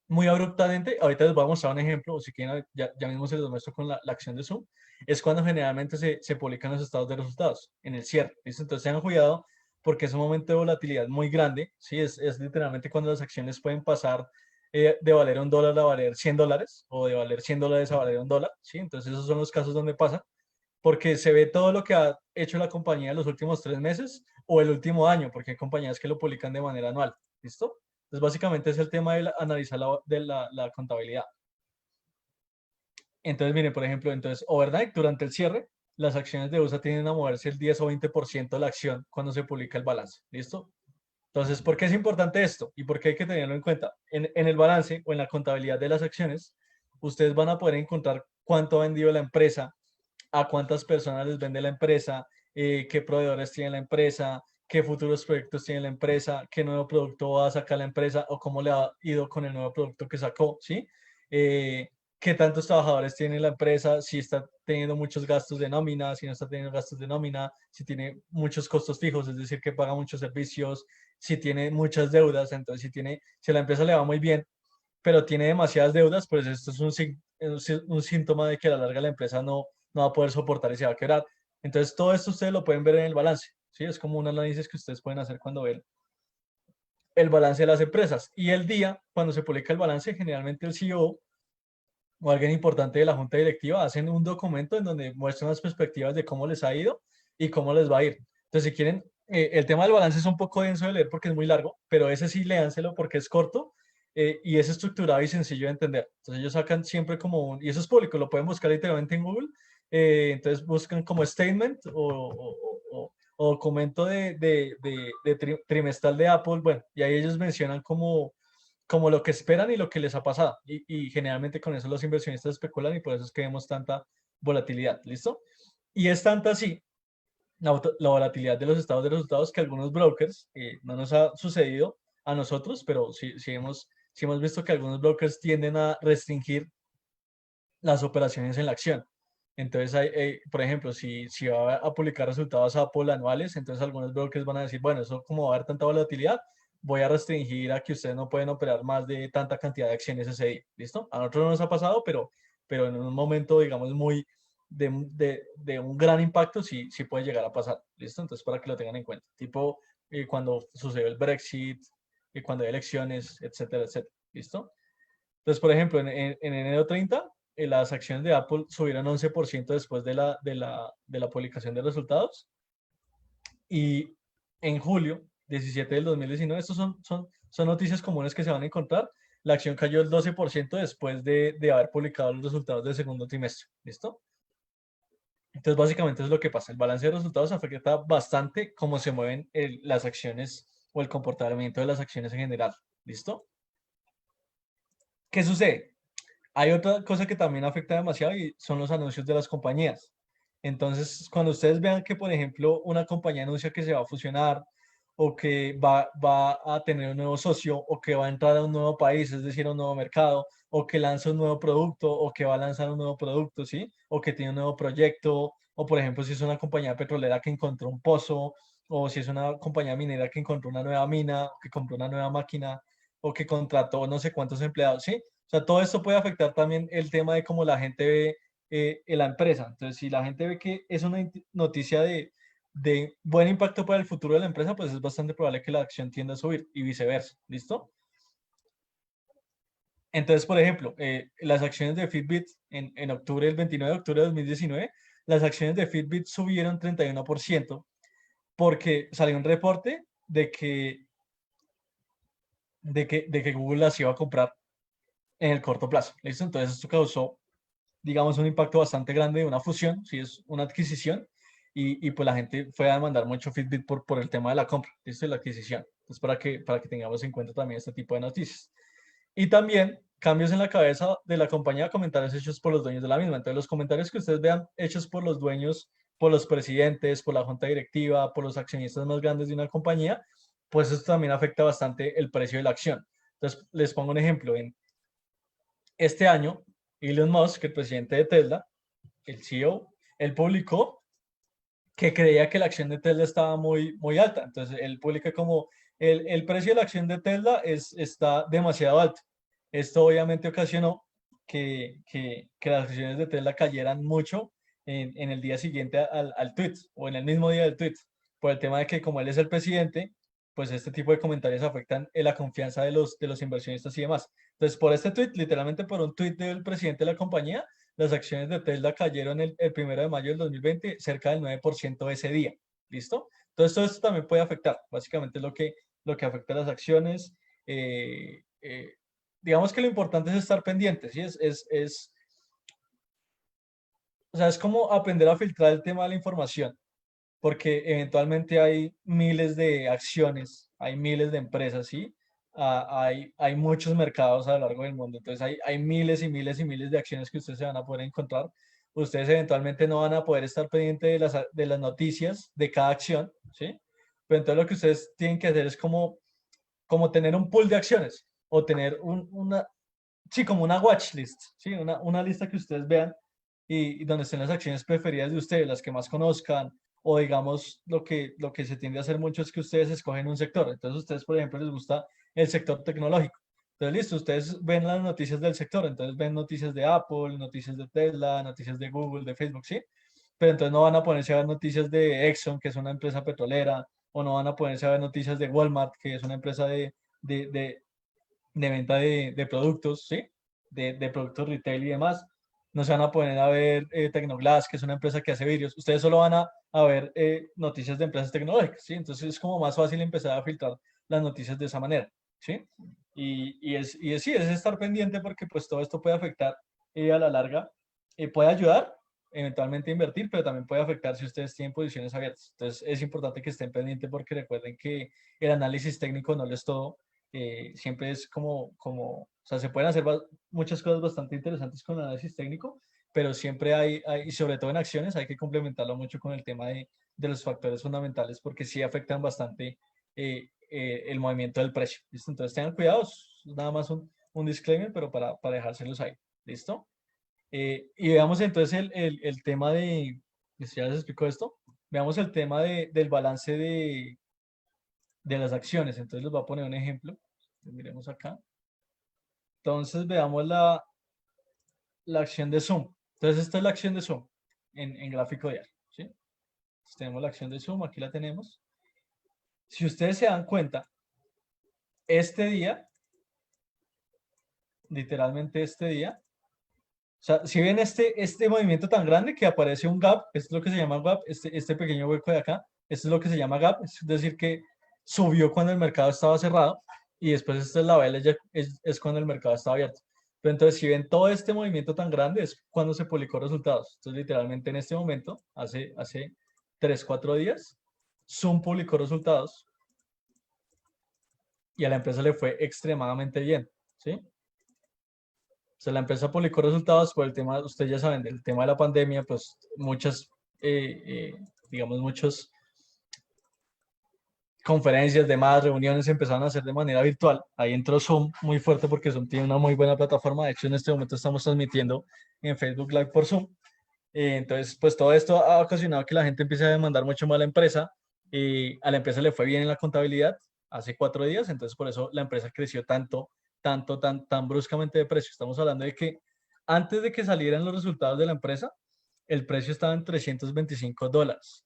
muy abruptamente, ahorita les voy a mostrar un ejemplo, o si quieren, ya mismo se los muestro con la acción de Zoom, es cuando generalmente se publican los estados de resultados, en el cierre, ¿listo? Entonces tengan cuidado porque es un momento de volatilidad muy grande, ¿sí? Es literalmente cuando las acciones pueden pasar de valer $1 a valer $100, o de valer $100 a valer $1, ¿sí? Entonces esos son los casos donde pasa, porque se ve todo lo que ha hecho la compañía en los últimos 3 meses o el último año, porque hay compañías que lo publican de manera anual, ¿listo? Entonces, básicamente es el tema de analizar la contabilidad. Entonces, miren, por ejemplo, entonces, overnight, durante el cierre, las acciones de USA tienden a moverse el 10 o 20% de la acción cuando se publica el balance. ¿Listo? Entonces, ¿por qué es importante esto? ¿Y por qué hay que tenerlo en cuenta? En el balance o en la contabilidad de las acciones, ustedes van a poder encontrar cuánto ha vendido la empresa, a cuántas personas les vende la empresa, qué proveedores tiene la empresa, qué futuros proyectos tiene la empresa, qué nuevo producto va a sacar la empresa o cómo le ha ido con el nuevo producto que sacó, ¿sí? Eh, qué tantos trabajadores tiene la empresa, si está teniendo muchos gastos de nómina, si no está teniendo gastos de nómina, si tiene muchos costos fijos, es decir, que paga muchos servicios, si tiene muchas deudas, entonces si a la empresa le va muy bien, pero tiene demasiadas deudas, pues esto es un síntoma de que a la larga la empresa no va a poder soportar y se va a quebrar. Entonces, todo esto ustedes lo pueden ver en el balance, ¿sí? Es como un análisis que ustedes pueden hacer cuando ven el balance de las empresas. Y el día, cuando se publica el balance, generalmente el CEO o alguien importante de la junta directiva hacen un documento en donde muestran las perspectivas de cómo les ha ido y cómo les va a ir. Entonces, si quieren, el tema del balance es un poco denso de leer porque es muy largo, pero ese sí léanselo porque es corto y es estructurado y sencillo de entender. Entonces, ellos sacan siempre como y eso es público, lo pueden buscar literalmente en Google. Entonces, buscan como statement o documento de trimestral de Apple, bueno, y ahí ellos mencionan como lo que esperan y lo que les ha pasado. Y generalmente con eso los inversionistas especulan y por eso es que vemos tanta volatilidad. ¿Listo? Y es tanta así la volatilidad de los estados de resultados que algunos brokers, no nos ha sucedido a nosotros, pero sí hemos visto que algunos brokers tienden a restringir las operaciones en la acción. Entonces, por ejemplo, si va a publicar resultados Apple anuales, entonces algunos brokers van a decir, bueno, eso como va a haber tanta volatilidad, voy a restringir a que ustedes no pueden operar más de tanta cantidad de acciones ese día. ¿Listo? A nosotros no nos ha pasado, pero en un momento, digamos, de un gran impacto, sí puede llegar a pasar. ¿Listo? Entonces, para que lo tengan en cuenta. Tipo, cuando sucedió el Brexit, cuando hay elecciones, etcétera, etcétera. ¿Listo? Entonces, por ejemplo, en enero 30, las acciones de Apple subieron 11% después de la publicación de resultados. Y en julio 17 del 2019, estos son noticias comunes que se van a encontrar. La acción cayó el 12% después de haber publicado los resultados del segundo trimestre. ¿Listo? Entonces, básicamente eso es lo que pasa. El balance de resultados afecta bastante cómo se mueven las acciones o el comportamiento de las acciones en general. ¿Listo? ¿Qué sucede? Hay otra cosa que también afecta demasiado y son los anuncios de las compañías. Entonces, cuando ustedes vean que, por ejemplo, una compañía anuncia que se va a fusionar o que va a tener un nuevo socio o que va a entrar a un nuevo país, es decir, a un nuevo mercado, o que lanza un nuevo producto o que va a lanzar un nuevo producto, ¿sí? O que tiene un nuevo proyecto, o por ejemplo, si es una compañía petrolera que encontró un pozo, o si es una compañía minera que encontró una nueva mina, que compró una nueva máquina, o que contrató no sé cuántos empleados, ¿sí? O sea, todo esto puede afectar también el tema de cómo la gente ve la empresa. Entonces, si la gente ve que es una noticia de buen impacto para el futuro de la empresa, pues es bastante probable que la acción tienda a subir y viceversa. ¿Listo? Entonces, por ejemplo, las acciones de Fitbit en octubre, el 29 de octubre de 2019, las acciones de Fitbit subieron 31% porque salió un reporte de que Google las iba a comprar en el corto plazo. ¿Listo? Entonces, esto causó, digamos, un impacto bastante grande de una fusión, si es una adquisición, y pues la gente fue a demandar mucho Fitbit por el tema de la compra, ¿listo? De la adquisición. Entonces, para que tengamos en cuenta también este tipo de noticias. Y también cambios en la cabeza de la compañía, comentarios hechos por los dueños de la misma. Entonces, los comentarios que ustedes vean hechos por los dueños, por los presidentes, por la junta directiva, por los accionistas más grandes de una compañía, pues esto también afecta bastante el precio de la acción. Entonces, les pongo un ejemplo. En este año, Elon Musk, el presidente de Tesla, el CEO, él publicó que creía que la acción de Tesla estaba muy, muy alta. Entonces, él publica como el precio de la acción de Tesla está demasiado alto. Esto obviamente ocasionó que las acciones de Tesla cayeran mucho en el día siguiente al tweet o en el mismo día del tweet, por el tema de que como él es el presidente, pues este tipo de comentarios afectan la confianza de los inversionistas y demás. Entonces, por este tweet, literalmente por un tweet del presidente de la compañía, las acciones de Tesla cayeron el 1 de mayo del 2020 cerca del 9% ese día. ¿Listo? Entonces, todo esto también puede afectar. Básicamente lo que afecta a las acciones. Digamos que lo importante es estar pendiente, ¿sí? O sea, es como aprender a filtrar el tema de la información, porque eventualmente hay miles de acciones, hay miles de empresas, ¿sí? Hay muchos mercados a lo largo del mundo, entonces hay miles y miles y miles de acciones que ustedes se van a poder encontrar. Ustedes eventualmente no van a poder estar pendientes de las noticias de cada acción, ¿sí? Pero entonces lo que ustedes tienen que hacer es como tener un pool de acciones o tener sí, como una watch list, ¿sí? Una lista que ustedes vean y donde estén las acciones preferidas de ustedes, las que más conozcan, o digamos, lo que se tiende a hacer mucho es que ustedes escogen un sector. Entonces, ustedes, por ejemplo, les gusta el sector tecnológico. Entonces, listo, ustedes ven las noticias del sector, entonces ven noticias de Apple, noticias de Tesla, noticias de Google, de Facebook, ¿sí? Pero entonces no van a ponerse a ver noticias de Exxon, que es una empresa petrolera, o no van a ponerse a ver noticias de Walmart, que es una empresa de, de, de venta de productos, ¿sí? De productos retail y demás. No se van a poner a ver Tecnoglass, que es una empresa que hace vidrios. Ustedes solo van a ver noticias de empresas tecnológicas, ¿sí? Entonces es como más fácil empezar a filtrar las noticias de esa manera, ¿sí? Sí, es estar pendiente porque pues todo esto puede afectar a la larga, puede ayudar eventualmente a invertir, pero también puede afectar si ustedes tienen posiciones abiertas. Entonces es importante que estén pendientes porque recuerden que el análisis técnico no lo es todo, siempre es o sea, se pueden hacer muchas cosas bastante interesantes con el análisis técnico, pero siempre y sobre todo en acciones, hay que complementarlo mucho con el tema de los factores fundamentales porque sí afectan bastante el movimiento del precio. ¿Listo? Entonces tengan cuidados, nada más un disclaimer, pero para dejárselos ahí. ¿Listo? Y veamos entonces el tema ya les explico esto, veamos el tema del balance de las acciones. Entonces les voy a poner un ejemplo. Miremos acá. Entonces veamos la acción de Zoom. Entonces esta es la acción de Zoom en gráfico diario, ¿sí? Entonces, tenemos la acción de Zoom, aquí la tenemos. Si ustedes se dan cuenta, este día, literalmente este día, o sea, si ven este movimiento tan grande que aparece un gap, esto es lo que se llama gap, este pequeño hueco de acá, esto es lo que se llama gap, es decir, que subió cuando el mercado estaba cerrado y después esta es la vela, es cuando el mercado estaba abierto. Pero entonces, si ven todo este movimiento tan grande, es cuando se publicó resultados. Entonces, literalmente en este momento, hace 3, 4 días, Zoom publicó resultados y a la empresa le fue extremadamente bien, ¿sí? O sea, la empresa publicó resultados por el tema, ustedes ya saben, del tema de la pandemia, pues digamos, muchas conferencias, demás reuniones se empezaron a hacer de manera virtual. Ahí entró Zoom muy fuerte porque Zoom tiene una muy buena plataforma. De hecho, en este momento estamos transmitiendo en Facebook Live por Zoom. Entonces, pues todo esto ha ocasionado que la gente empiece a demandar mucho más a la empresa. A la empresa le fue bien en la contabilidad hace 4 días, entonces por eso la empresa creció tan bruscamente de precio. Estamos hablando de que antes de que salieran los resultados de la empresa, el precio estaba en $325.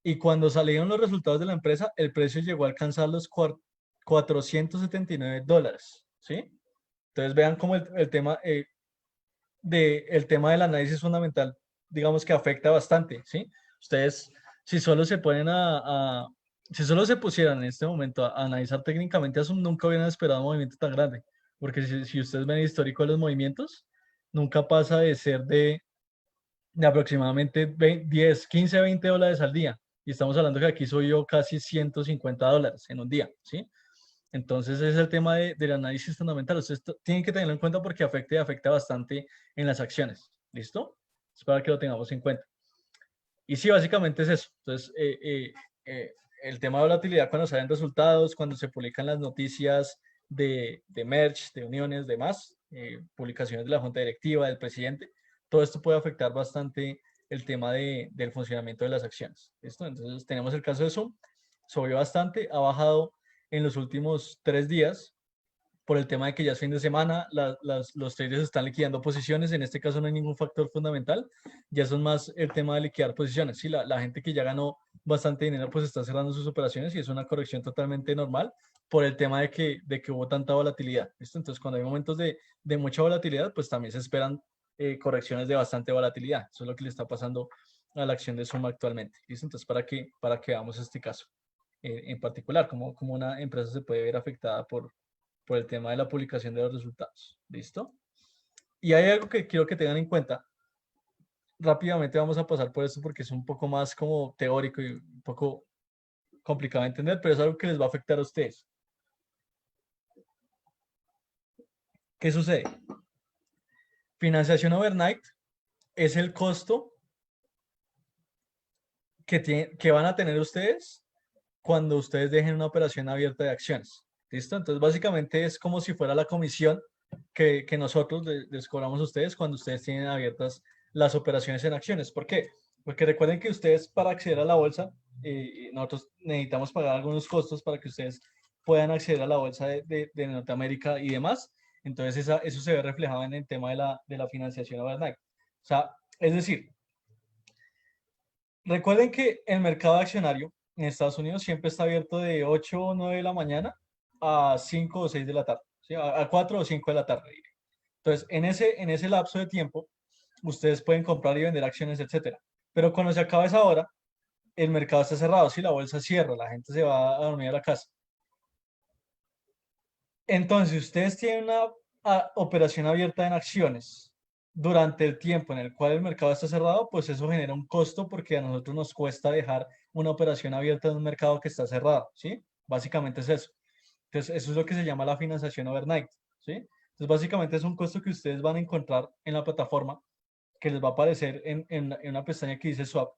Y cuando salieron los resultados de la empresa, el precio llegó a alcanzar los $479, ¿sí? Entonces vean cómo el tema, el tema del análisis fundamental, digamos que afecta bastante, ¿sí? Ustedes, si solo se ponen si solo se pusieran en este momento a analizar técnicamente eso, nunca hubieran esperado un movimiento tan grande, porque si ustedes ven el histórico de los movimientos, nunca pasa de ser de aproximadamente 10, 15 a $20 al día, y estamos hablando que aquí subió casi $150 en un día, ¿sí? Entonces, ese es el tema del análisis fundamental. Ustedes tienen que tenerlo en cuenta porque afecta y afecta bastante en las acciones. ¿Listo? Es para que lo tengamos en cuenta. Y sí, básicamente es eso. Entonces, el tema de volatilidad cuando salen resultados, cuando se publican las noticias de merge, de uniones, demás, publicaciones de la junta directiva, del presidente, todo esto puede afectar bastante el tema del funcionamiento de las acciones. ¿Listo? Entonces, tenemos el caso de Zoom, subió bastante, ha bajado en los últimos 3 días por el tema de que ya es fin de semana, los traders están liquidando posiciones, en este caso no hay ningún factor fundamental, ya son más el tema de liquidar posiciones. Sí, la gente que ya ganó bastante dinero pues está cerrando sus operaciones y es una corrección totalmente normal por el tema de que hubo tanta volatilidad. ¿Listo? Entonces cuando hay momentos de mucha volatilidad pues también se esperan correcciones de bastante volatilidad. Eso es lo que le está pasando a la acción de Suma actualmente. ¿Listo? Entonces para que veamos este caso en particular, cómo una empresa se puede ver afectada por el tema de la publicación de los resultados. ¿Listo? Y hay algo que quiero que tengan en cuenta. Rápidamente vamos a pasar por esto porque es un poco más como teórico y un poco complicado de entender, pero es algo que les va a afectar a ustedes. ¿Qué sucede? Financiación overnight es el costo que van a tener ustedes cuando ustedes dejen una operación abierta de acciones. ¿Listo? Entonces, básicamente es como si fuera la comisión que nosotros les cobramos a ustedes cuando ustedes tienen abiertas las operaciones en acciones. ¿Por qué? Porque recuerden que ustedes para acceder a la bolsa, nosotros necesitamos pagar algunos costos para que ustedes puedan acceder a la bolsa de Norteamérica y demás. Entonces, eso se ve reflejado en el tema de la financiación overnight. O sea, es decir, recuerden que el mercado accionario en Estados Unidos siempre está abierto de 8 o 9 de la mañana a 5 o 6 de la tarde, ¿sí? A 4 o 5 de la tarde. Entonces, en ese lapso de tiempo, ustedes pueden comprar y vender acciones, etcétera. Pero cuando se acaba esa hora, el mercado está cerrado, si la bolsa cierra, la gente se va a dormir a la casa. Entonces, si ustedes tienen una operación abierta en acciones durante el tiempo en el cual el mercado está cerrado, pues eso genera un costo porque a nosotros nos cuesta dejar una operación abierta en un mercado que está cerrado, ¿sí? Básicamente es eso. Entonces, eso es lo que se llama la financiación overnight, ¿sí? Entonces, básicamente es un costo que ustedes van a encontrar en la plataforma que les va a aparecer en una pestaña que dice swap.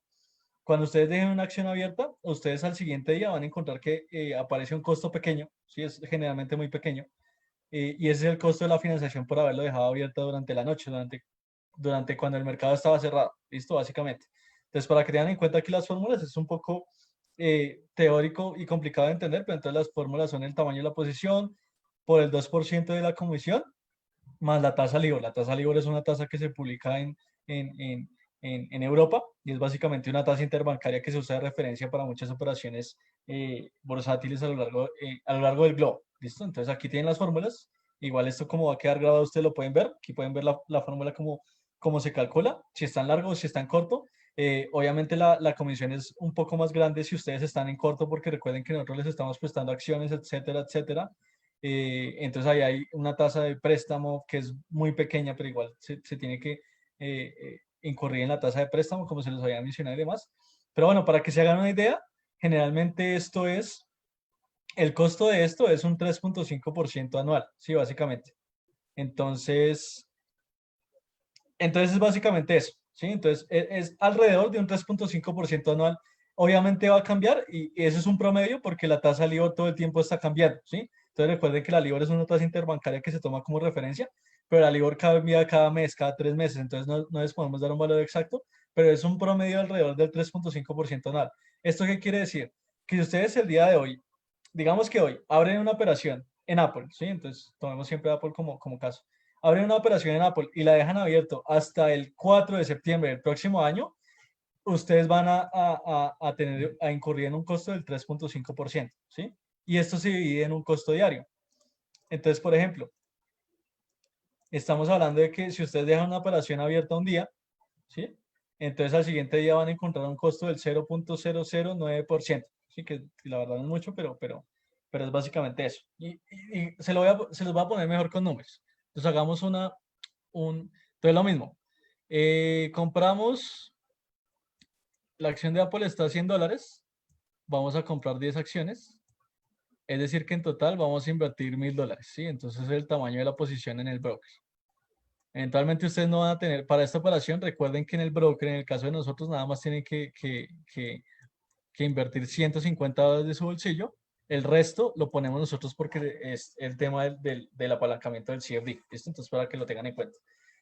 Cuando ustedes dejen una acción abierta, ustedes al siguiente día van a encontrar que aparece un costo pequeño, ¿sí? Es generalmente muy pequeño, y ese es el costo de la financiación por haberlo dejado abierto durante la noche, durante cuando el mercado estaba cerrado. ¿Listo? Básicamente. Entonces, para que tengan en cuenta aquí las fórmulas, es un poco teórico y complicado de entender, pero entonces las fórmulas son el tamaño de la posición por el 2% de la comisión más la tasa LIBOR. La tasa LIBOR es una tasa que se publica en, en, en Europa y es básicamente una tasa interbancaria que se usa de referencia para muchas operaciones bursátiles a lo largo del globo. ¿Listo? Entonces aquí tienen las fórmulas. Igual esto como va a quedar grabado, ustedes lo pueden ver. Aquí pueden ver la fórmula como se calcula, si está en largo o si está en corto. Obviamente la comisión es un poco más grande si ustedes están en corto porque recuerden que nosotros les estamos prestando acciones, etcétera, etcétera. Entonces ahí hay una tasa de préstamo que es muy pequeña, pero igual se tiene que incurrir en la tasa de préstamo, como se los había mencionado y demás. Pero bueno, para que se hagan una idea, generalmente el costo de esto es un 3,5% anual, sí, básicamente. Entonces es básicamente eso, ¿sí? Entonces es alrededor de un 3,5% anual. Obviamente va a cambiar y eso es un promedio porque la tasa LIBOR todo el tiempo está cambiando, ¿sí? Entonces recuerden que la LIBOR es una tasa interbancaria que se toma como referencia, pero la LIBOR cambia cada mes, cada 3 meses, entonces no les podemos dar un valor exacto, pero es un promedio alrededor del 3,5% anual. ¿Esto qué quiere decir? Que si ustedes el día de hoy, digamos que hoy, abren una operación en Apple, ¿sí? Entonces tomemos siempre Apple como caso, abren una operación en Apple y la dejan abierto hasta el 4 de septiembre del próximo año, ustedes van a incurrir en un costo del 3,5%, ¿sí? Y esto se divide en un costo diario. Entonces, por ejemplo, estamos hablando de que si ustedes dejan una operación abierta un día, ¿sí? Entonces al siguiente día van a encontrar un costo del 0,009%, ¿sí? Que la verdad no es mucho, pero es básicamente eso. Y se los voy a poner mejor con números. Entonces hagamos entonces lo mismo. Compramos, la acción de Apple está a $100, vamos a comprar 10 acciones Es decir, que en total vamos a invertir $1000, ¿sí? Entonces es el tamaño de la posición en el broker. Eventualmente ustedes no van a tener, para esta operación, recuerden que en el broker, en el caso de nosotros, nada más tienen que invertir $150 de su bolsillo. El resto lo ponemos nosotros porque es el tema del apalancamiento del CFD. ¿Listo? Entonces, para que lo tengan en cuenta.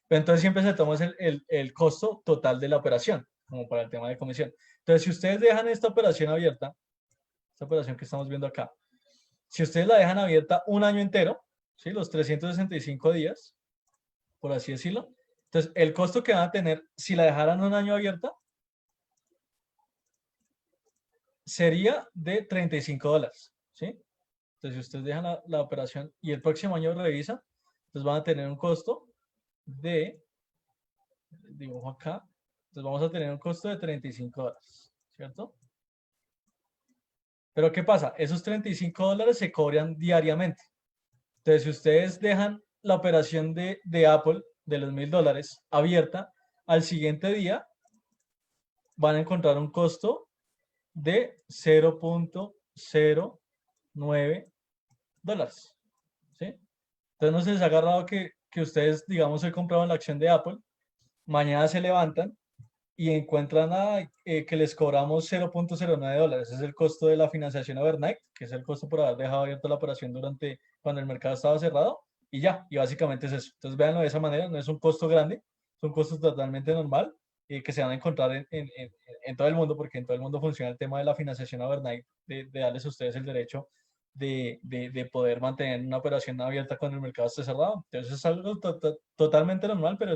Pero entonces siempre se toma el costo total de la operación, como para el tema de comisión. Entonces, si ustedes dejan esta operación abierta, esta operación que estamos viendo acá, si ustedes la dejan abierta un año entero, ¿sí? Los 365 días, por así decirlo, entonces el costo que van a tener si la dejaran un año abierta sería de $35, ¿sí? Entonces, si ustedes dejan la operación y el próximo año revisan, entonces van a tener un costo de, dibujo acá, entonces vamos a tener un costo de $35, ¿cierto? Pero ¿qué pasa? Esos $35 se cobran diariamente. Entonces, si ustedes dejan la operación de Apple de los $1000 abierta, al siguiente día van a encontrar un costo de $0.09. ¿Sí? Entonces no se les ha agarrado que ustedes, digamos, hoy compraron la acción de Apple, mañana se levantan y encuentran que les cobramos $0.09. Es el costo de la financiación overnight, que es el costo por haber dejado abierta la operación durante cuando el mercado estaba cerrado, y ya, y básicamente es eso. Entonces véanlo de esa manera, no es un costo grande, es un costo totalmente normal y que se van a encontrar en todo el mundo, porque en todo el mundo funciona el tema de la financiación overnight, de darles a ustedes el derecho de poder mantener una operación abierta cuando el mercado esté cerrado. Entonces es algo totalmente normal, pero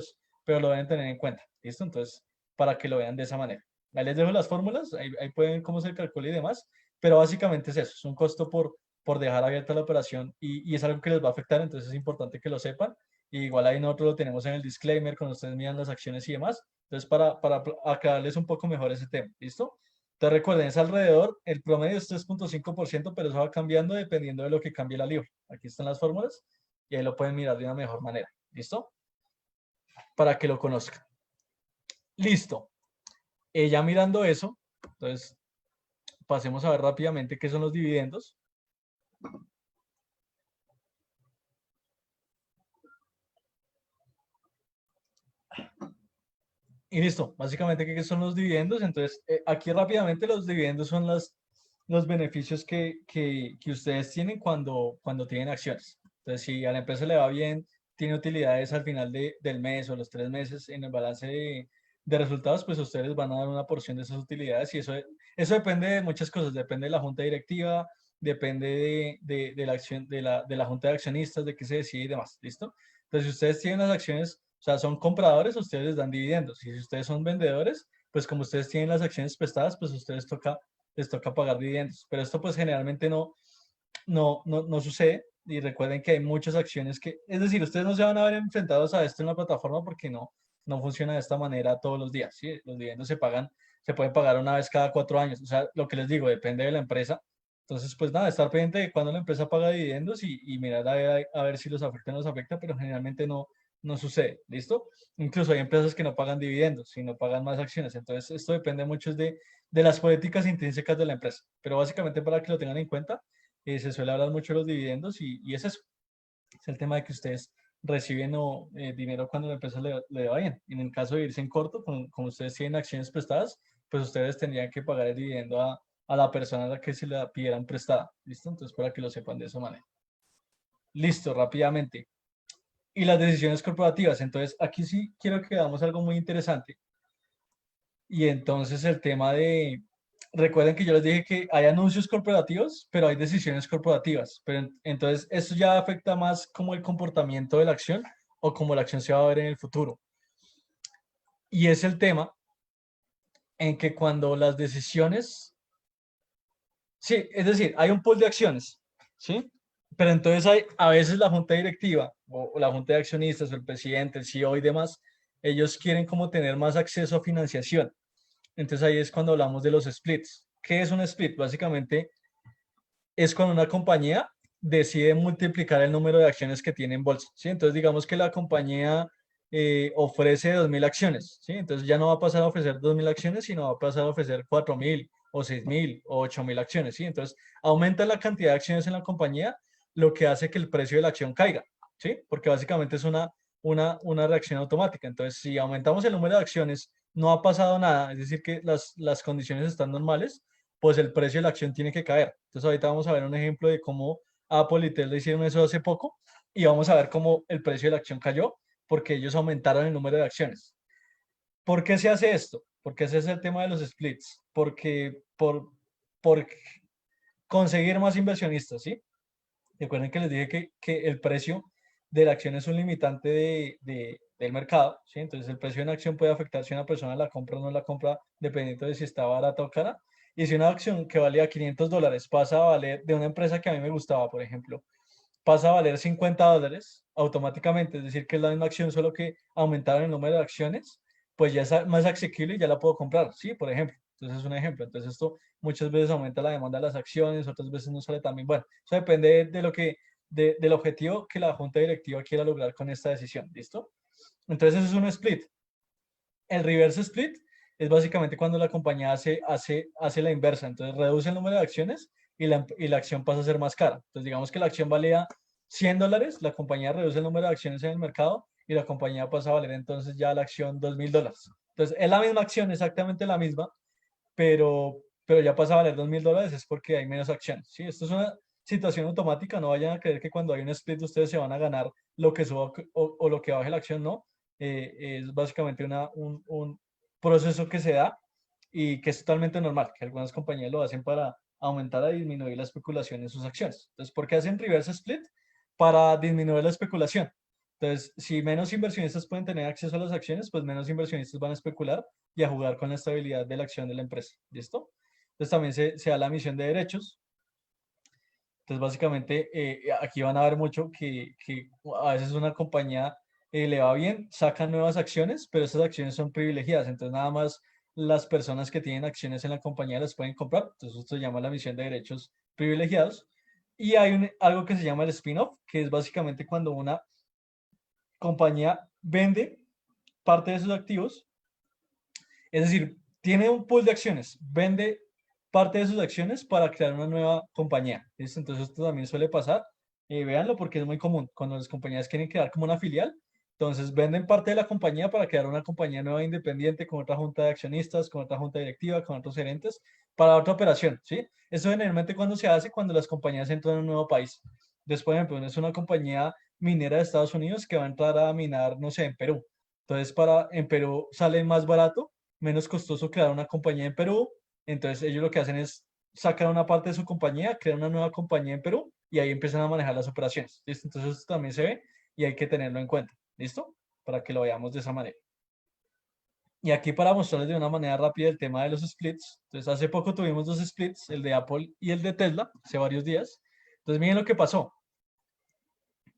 lo deben tener en cuenta. ¿Listo? Entonces, para que lo vean de esa manera. Ahí les dejo las fórmulas, ahí pueden ver cómo se calcula y demás, pero básicamente es eso, es un costo por dejar abierta la operación y es algo que les va a afectar, entonces es importante que lo sepan. Y igual ahí nosotros lo tenemos en el disclaimer cuando ustedes miran las acciones y demás. Entonces, para aclararles un poco mejor ese tema, ¿listo? Entonces recuerden, es alrededor, el promedio es 3.5%, pero eso va cambiando dependiendo de lo que cambie la libra. Aquí están las fórmulas y ahí lo pueden mirar de una mejor manera, ¿listo? Para que lo conozcan. Listo. Ya mirando eso, entonces pasemos a ver rápidamente qué son los dividendos. Y listo, básicamente qué son los dividendos. Entonces, aquí rápidamente los dividendos son los beneficios que ustedes tienen cuando tienen acciones. Entonces, si a la empresa le va bien, tiene utilidades al final del mes o los 3 meses en el balance de resultados, pues ustedes van a dar una porción de esas utilidades y eso depende de muchas cosas, depende de la junta directiva, depende de la acción, de la junta de accionistas, de qué se decide y demás, ¿listo? Entonces, si ustedes tienen las acciones, o sea, son compradores, ustedes les dan dividendos, y si ustedes son vendedores, pues como ustedes tienen las acciones prestadas, pues a ustedes les toca pagar dividendos, pero esto pues generalmente no sucede. Y recuerden que hay muchas acciones es decir, ustedes no se van a ver enfrentados a esto en la plataforma porque no funciona de esta manera todos los días, ¿sí? Los dividendos se pueden pagar una vez cada 4 años, o sea, lo que les digo, depende de la empresa. Entonces, pues nada, estar pendiente de cuándo la empresa paga dividendos y mirar a ver si los afecta o no los afecta, pero generalmente no sucede, ¿listo? Incluso hay empresas que no pagan dividendos, sino pagan más acciones, entonces esto depende mucho de las políticas intrínsecas de la empresa, pero básicamente para que lo tengan en cuenta, se suele hablar mucho de los dividendos y es eso, es el tema de que ustedes reciben dinero cuando la empresa le va bien. En el caso de irse en corto, como ustedes tienen acciones prestadas, pues ustedes tendrían que pagar el dividendo a la persona a la que se la pidieran prestada. ¿Listo? Entonces, para que lo sepan de esa manera. Listo, rápidamente. Y las decisiones corporativas. Entonces, aquí sí quiero que hagamos algo muy interesante. Y entonces el tema recuerden que yo les dije que hay anuncios corporativos, pero hay decisiones corporativas. Pero entonces eso ya afecta más como el comportamiento de la acción o como la acción se va a ver en el futuro. Y es el tema en que cuando las decisiones, sí, es decir, hay un pool de acciones, ¿sí? Pero entonces hay, a veces la junta directiva o la junta de accionistas o el presidente, el CEO y demás, ellos quieren como tener más acceso a financiación. Entonces ahí es cuando hablamos de los splits. ¿Qué es un split? Básicamente es cuando una compañía decide multiplicar el número de acciones que tiene en bolsa, ¿sí? Entonces digamos que la compañía ofrece 2000 acciones, ¿sí? Entonces ya no va a pasar a ofrecer 2000 acciones, sino va a pasar a ofrecer 4000 o 6.000 o 8.000 acciones, ¿sí? Entonces, aumenta la cantidad de acciones en la compañía, lo que hace que el precio de la acción caiga, ¿sí? Porque básicamente es una reacción automática. Entonces, si aumentamos el número de acciones, no ha pasado nada, es decir, que las condiciones están normales, pues el precio de la acción tiene que caer. Entonces, ahorita vamos a ver un ejemplo de cómo Apple y Tesla hicieron eso hace poco y vamos a ver cómo el precio de la acción cayó porque ellos aumentaron el número de acciones. ¿Por qué se hace esto? Porque ese es el tema de los splits. Porque por conseguir más inversionistas, ¿sí? Recuerden que les dije que el precio de la acción es un limitante del mercado, ¿sí? Entonces el precio de una acción puede afectar si una persona la compra o no la compra, dependiendo de si está barata o cara. Y si una acción que valía $500 pasa a valer, de una empresa que a mí me gustaba, por ejemplo, pasa a valer $50 automáticamente, es decir, que es la misma acción, solo que aumentaron el número de acciones, pues ya es más asequible y ya la puedo comprar, ¿sí? Por ejemplo. Entonces es un ejemplo. Entonces esto muchas veces aumenta la demanda de las acciones, otras veces no sale tan bien. Bueno, eso depende de lo que, del objetivo que la junta directiva quiera lograr con esta decisión, ¿listo? Entonces eso es un split. El reverse split es básicamente cuando la compañía hace la inversa, entonces reduce el número de acciones y la acción pasa a ser más cara. Entonces digamos que la acción valía $100, la compañía reduce el número de acciones en el mercado y la compañía pasa a valer entonces ya la acción $2.000. Entonces es la misma acción, exactamente la misma, pero ya pasa a valer $2.000 es porque hay menos acciones. ¿Sí? Esto es una situación automática, no vayan a creer que cuando hay un split ustedes se van a ganar lo que suba o lo que baje la acción, no. Es básicamente un proceso que se da y que es totalmente normal, que algunas compañías lo hacen para aumentar o disminuir la especulación en sus acciones. Entonces, ¿por qué hacen reverse split? Para disminuir la especulación. Entonces, si menos inversionistas pueden tener acceso a las acciones, pues menos inversionistas van a especular y a jugar con la estabilidad de la acción de la empresa. ¿Listo? Entonces también se da la emisión de derechos. Entonces básicamente aquí van a ver mucho que a veces una compañía le va bien, sacan nuevas acciones, pero esas acciones son privilegiadas. Entonces nada más las personas que tienen acciones en la compañía las pueden comprar. Entonces esto se llama la emisión de derechos privilegiados. Y hay algo que se llama el spin-off, que es básicamente cuando una compañía vende parte de sus activos, es decir, tiene un pool de acciones, vende parte de sus acciones para crear una nueva compañía. ¿Listo? Entonces esto también suele pasar. Véanlo porque es muy común. Cuando las compañías quieren crear como una filial, entonces venden parte de la compañía para crear una compañía nueva independiente con otra junta de accionistas, con otra junta directiva, con otros gerentes, para otra operación. ¿Sí? Eso generalmente cuando se hace cuando las compañías entran en un nuevo país. Entonces, por ejemplo, es una compañía minera de Estados Unidos que va a entrar a minar, no sé, en Perú. Entonces, en Perú sale más barato, menos costoso crear una compañía en Perú. Entonces ellos lo que hacen es sacar una parte de su compañía, crear una nueva compañía en Perú y ahí empiezan a manejar las operaciones. ¿Listo? Entonces esto también se ve y hay que tenerlo en cuenta. ¿Listo? Para que lo veamos de esa manera. Y aquí para mostrarles de una manera rápida el tema de los splits. Entonces hace poco tuvimos dos splits, el de Apple y el de Tesla, hace varios días. Entonces miren lo que pasó.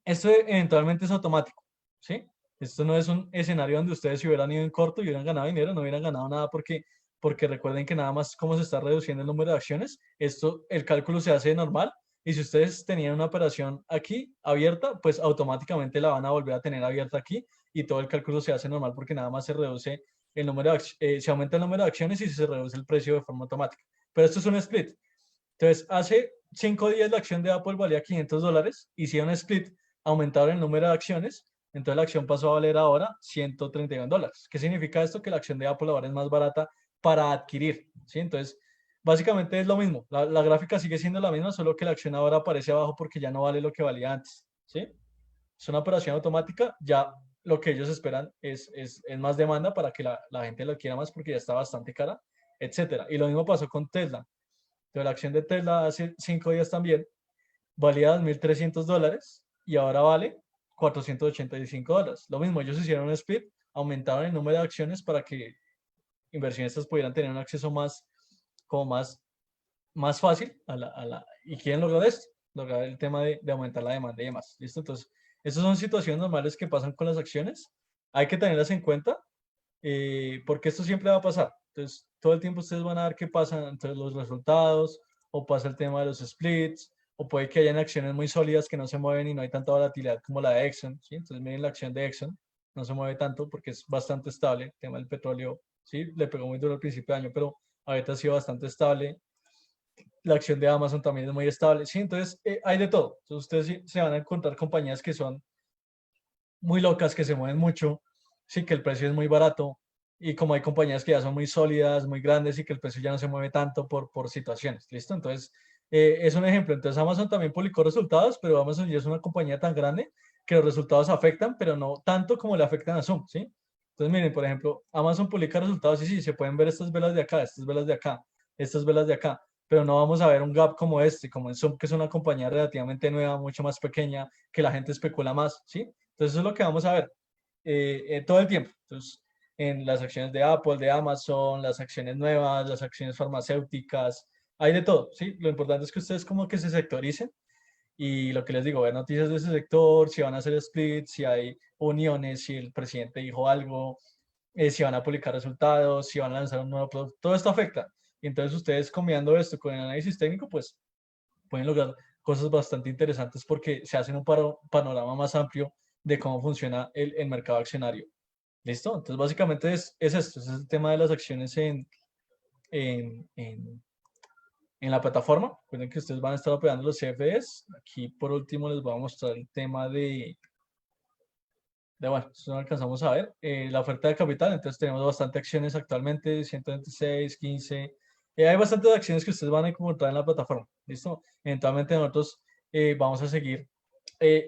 Esto eventualmente es automático, ¿sí? Esto no es un escenario donde ustedes se hubieran ido en corto y hubieran ganado dinero, no hubieran ganado nada porque recuerden que nada más como se está reduciendo el número de acciones, el cálculo se hace normal y si ustedes tenían una operación aquí abierta, pues automáticamente la van a volver a tener abierta aquí y todo el cálculo se hace normal porque nada más se reduce el número se aumenta el número de acciones y se reduce el precio de forma automática. Pero esto es un split. Entonces, hace 5 días la acción de Apple valía $500, hicieron un split, aumentaron el número de acciones, entonces la acción pasó a valer ahora $131. ¿Qué significa esto? Que la acción de Apple ahora es más barata para adquirir, ¿sí? Entonces, básicamente es lo mismo, la gráfica sigue siendo la misma, solo que la acción ahora aparece abajo porque ya no vale lo que valía antes, ¿sí? Es una operación automática, ya lo que ellos esperan es más demanda para que la gente lo quiera más porque ya está bastante cara, etcétera. Y lo mismo pasó con Tesla. Entonces, la acción de Tesla hace 5 días también valía $2.300 y ahora vale $485. Lo mismo, ellos hicieron un split, aumentaron el número de acciones para que inversionistas pudieran tener un acceso como más fácil y quieren lograr esto, lograr el tema de aumentar la demanda y demás. ¿Listo? Entonces, esas son situaciones normales que pasan con las acciones. Hay que tenerlas en cuenta porque esto siempre va a pasar. Entonces, todo el tiempo ustedes van a ver qué pasa entre los resultados, o pasa el tema de los splits, o puede que hayan acciones muy sólidas que no se mueven y no hay tanta volatilidad como la de Exxon, ¿sí? Entonces, miren la acción de Exxon, no se mueve tanto porque es bastante estable, el tema del petróleo, ¿sí? Le pegó muy duro al principio de año, pero ahorita ha sido bastante estable. La acción de Amazon también es muy estable. Sí, entonces hay de todo. Entonces ustedes se van a encontrar compañías que son muy locas, que se mueven mucho, sí, que el precio es muy barato, y como hay compañías que ya son muy sólidas, muy grandes y que el precio ya no se mueve tanto por situaciones, ¿listo? Entonces, es un ejemplo. Entonces, Amazon también publicó resultados, pero Amazon ya es una compañía tan grande que los resultados afectan, pero no tanto como le afectan a Zoom, ¿sí? Entonces, miren, por ejemplo, Amazon publica resultados y sí, se pueden ver estas velas de acá, estas velas de acá, estas velas de acá, pero no vamos a ver un gap como este, como en Zoom, que es una compañía relativamente nueva, mucho más pequeña, que la gente especula más, ¿sí? Entonces, eso es lo que vamos a ver todo el tiempo. Entonces, en las acciones de Apple, de Amazon, las acciones nuevas, las acciones farmacéuticas, hay de todo, ¿sí? Lo importante es que ustedes como que se sectoricen y lo que les digo, ver noticias de ese sector, si van a hacer splits, si hay uniones, si el presidente dijo algo, si van a publicar resultados, si van a lanzar un nuevo producto, todo esto afecta. Y entonces ustedes combinando esto con el análisis técnico, pues pueden lograr cosas bastante interesantes porque se hacen un panorama más amplio de cómo funciona el mercado accionario. ¿Listo? Entonces, básicamente es esto, es el tema de las acciones en, en, en la plataforma. Recuerden que ustedes van a estar operando los CFDs. Aquí, por último, les voy a mostrar el tema bueno, esto no alcanzamos a ver, la oferta de capital. Entonces, tenemos bastante acciones actualmente, 126, 15. Hay bastantes acciones que ustedes van a encontrar en la plataforma. ¿Listo? Eventualmente, nosotros vamos a seguir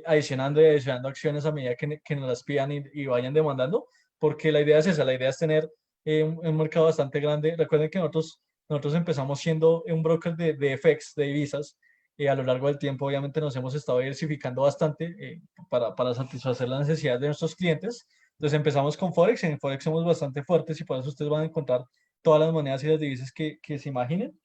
adicionando y adicionando acciones a medida que nos las pidan y vayan demandando, porque la idea es esa, la idea es tener un mercado bastante grande. Recuerden que nosotros empezamos siendo un broker de FX, de divisas, a lo largo del tiempo obviamente nos hemos estado diversificando bastante para satisfacer las necesidades de nuestros clientes. Entonces empezamos con Forex, en Forex somos bastante fuertes y por eso ustedes van a encontrar todas las monedas y las divisas que se imaginen,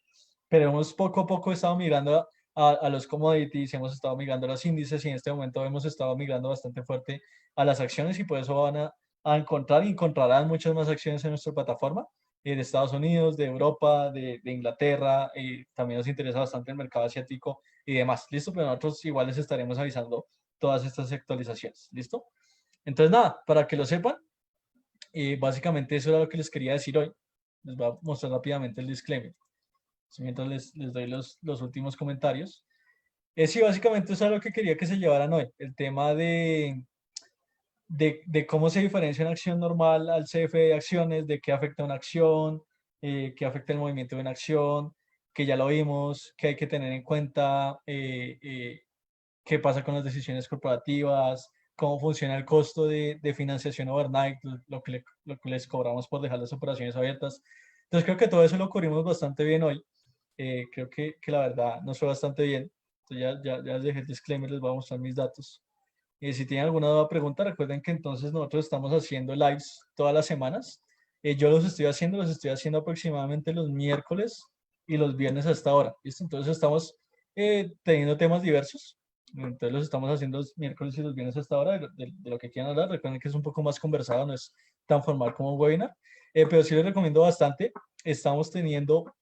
pero hemos poco a poco estado migrando a los commodities, hemos estado migrando a los índices y en este momento hemos estado migrando bastante fuerte a las acciones y por eso van a encontrar y encontrarán muchas más acciones en nuestra plataforma de Estados Unidos, de Europa, de Inglaterra, y también nos interesa bastante el mercado asiático y demás. ¿Listo? Pero nosotros igual les estaremos avisando todas estas actualizaciones. ¿Listo? Entonces, nada, para que lo sepan, básicamente eso era lo que les quería decir hoy. Les voy a mostrar rápidamente el disclaimer. Mientras les doy los últimos comentarios. Sí, básicamente eso es lo que quería que se llevaran hoy. El tema de cómo se diferencia una acción normal al CFD de acciones, de qué afecta una acción, qué afecta el movimiento de una acción, que ya lo vimos, que hay que tener en cuenta, qué pasa con las decisiones corporativas, cómo funciona el costo de financiación overnight, lo que les cobramos por dejar las operaciones abiertas. Entonces creo que todo eso lo cubrimos bastante bien hoy. Creo que la verdad nos fue bastante bien. Entonces ya les dejé el disclaimer, les voy a mostrar mis datos. Si tienen alguna duda o pregunta, recuerden que entonces nosotros estamos haciendo lives todas las semanas. Yo los estoy haciendo aproximadamente los miércoles y los viernes hasta ahora. ¿Listo? Entonces estamos teniendo temas diversos. Entonces los estamos haciendo los miércoles y los viernes hasta ahora de lo que quieran hablar. Recuerden que es un poco más conversado, no es tan formal como un webinar. Pero sí les recomiendo bastante. Estamos teniendo,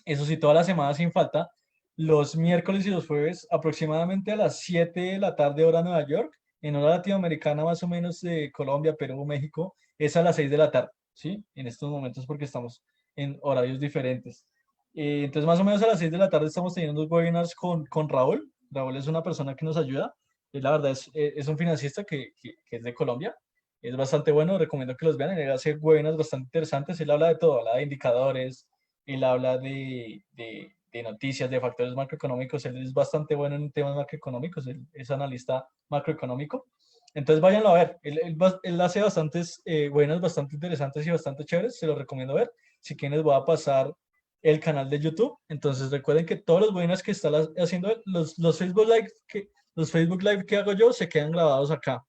eso sí, toda la semana sin falta, los miércoles y los jueves, aproximadamente a las 7 de la tarde, hora Nueva York, en hora latinoamericana, más o menos de Colombia, Perú, México, es a las 6 de la tarde, ¿sí? En estos momentos, porque estamos en horarios diferentes. Entonces, más o menos a las 6 de la tarde estamos teniendo unos webinars con Raúl. Raúl es una persona que nos ayuda. La verdad es un financista que es de Colombia. Es bastante bueno, recomiendo que los vean. Él hace webinars bastante interesantes. Él habla de todo, habla de indicadores, él habla de noticias, de factores macroeconómicos. Él es bastante bueno en temas macroeconómicos. Él es analista macroeconómico. Entonces váyanlo a ver. Él hace bastantes buenas, bastante interesantes y bastante chéveres. Se los recomiendo ver. Si quieren les voy a pasar el canal de YouTube. Entonces recuerden que todos los webinars que está haciendo él, los Facebook Live que hago yo se quedan grabados acá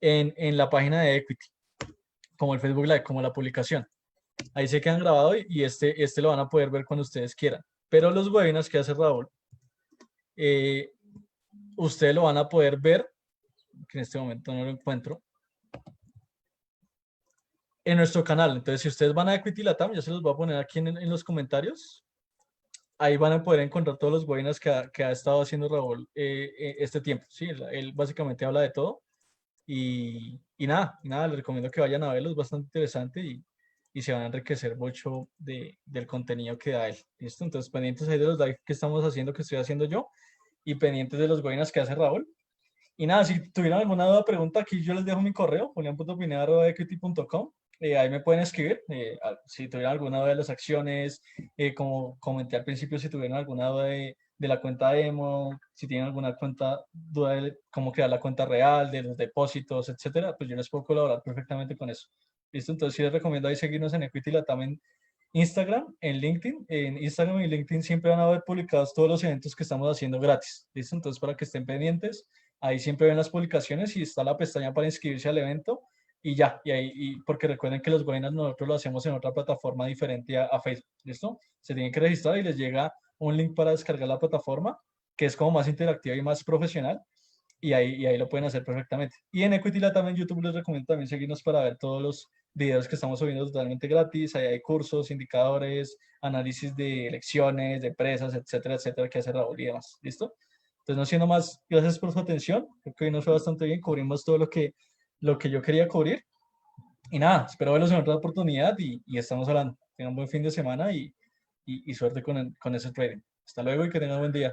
en la página de Equity, como el Facebook Live, como la publicación. Ahí se quedan grabados y este lo van a poder ver cuando ustedes quieran. Pero los webinars que hace Raúl, eh, ustedes lo van a poder ver, que en este momento no lo encuentro, en nuestro canal. Entonces, si ustedes van a Equity Latam, yo se los voy a poner aquí en los comentarios. Ahí van a poder encontrar todos los webinars que ha estado haciendo Raúl este tiempo. Sí, él básicamente habla de todo. Y nada, les recomiendo que vayan a verlo, es bastante interesante y se van a enriquecer mucho del contenido que da él. ¿Listo? Entonces, pendientes ahí de los live que estamos haciendo, que estoy haciendo yo, y pendientes de los webinars que hace Raúl. Y nada, si tuvieran alguna duda, pregunta, aquí yo les dejo mi correo, julian.pineda@equity.com. Ahí me pueden escribir. Si tuvieran alguna duda de las acciones, como comenté al principio, si tuvieran alguna duda de la cuenta demo, si tienen alguna duda de cómo crear la cuenta real, de los depósitos, etcétera, pues yo les puedo colaborar perfectamente con eso. ¿Listo? Entonces sí les recomiendo ahí seguirnos en Equity Latam en Instagram, en LinkedIn. En Instagram y LinkedIn siempre van a ver publicados todos los eventos que estamos haciendo gratis. ¿Listo? Entonces para que estén pendientes. Ahí siempre ven las publicaciones y está la pestaña para inscribirse al evento y ya, porque recuerden que los webinars nosotros lo hacemos en otra plataforma diferente a Facebook, ¿listo? Se tienen que registrar y les llega un link para descargar la plataforma, que es como más interactiva y más profesional, y ahí lo pueden hacer perfectamente. Y en Equity Latam en YouTube les recomiendo también seguirnos para ver todos los videos que estamos subiendo totalmente gratis. Ahí hay cursos, indicadores, análisis de elecciones, de empresas, etcétera, etcétera, que hace Raúl y demás, ¿listo? Entonces, no siendo más, gracias por su atención. Creo que hoy nos fue bastante bien, cubrimos todo lo que yo quería cubrir. Y nada, espero verlos en otra oportunidad y estamos hablando. Tengan un buen fin de semana y suerte con ese trading. Hasta luego y que tengan buen día.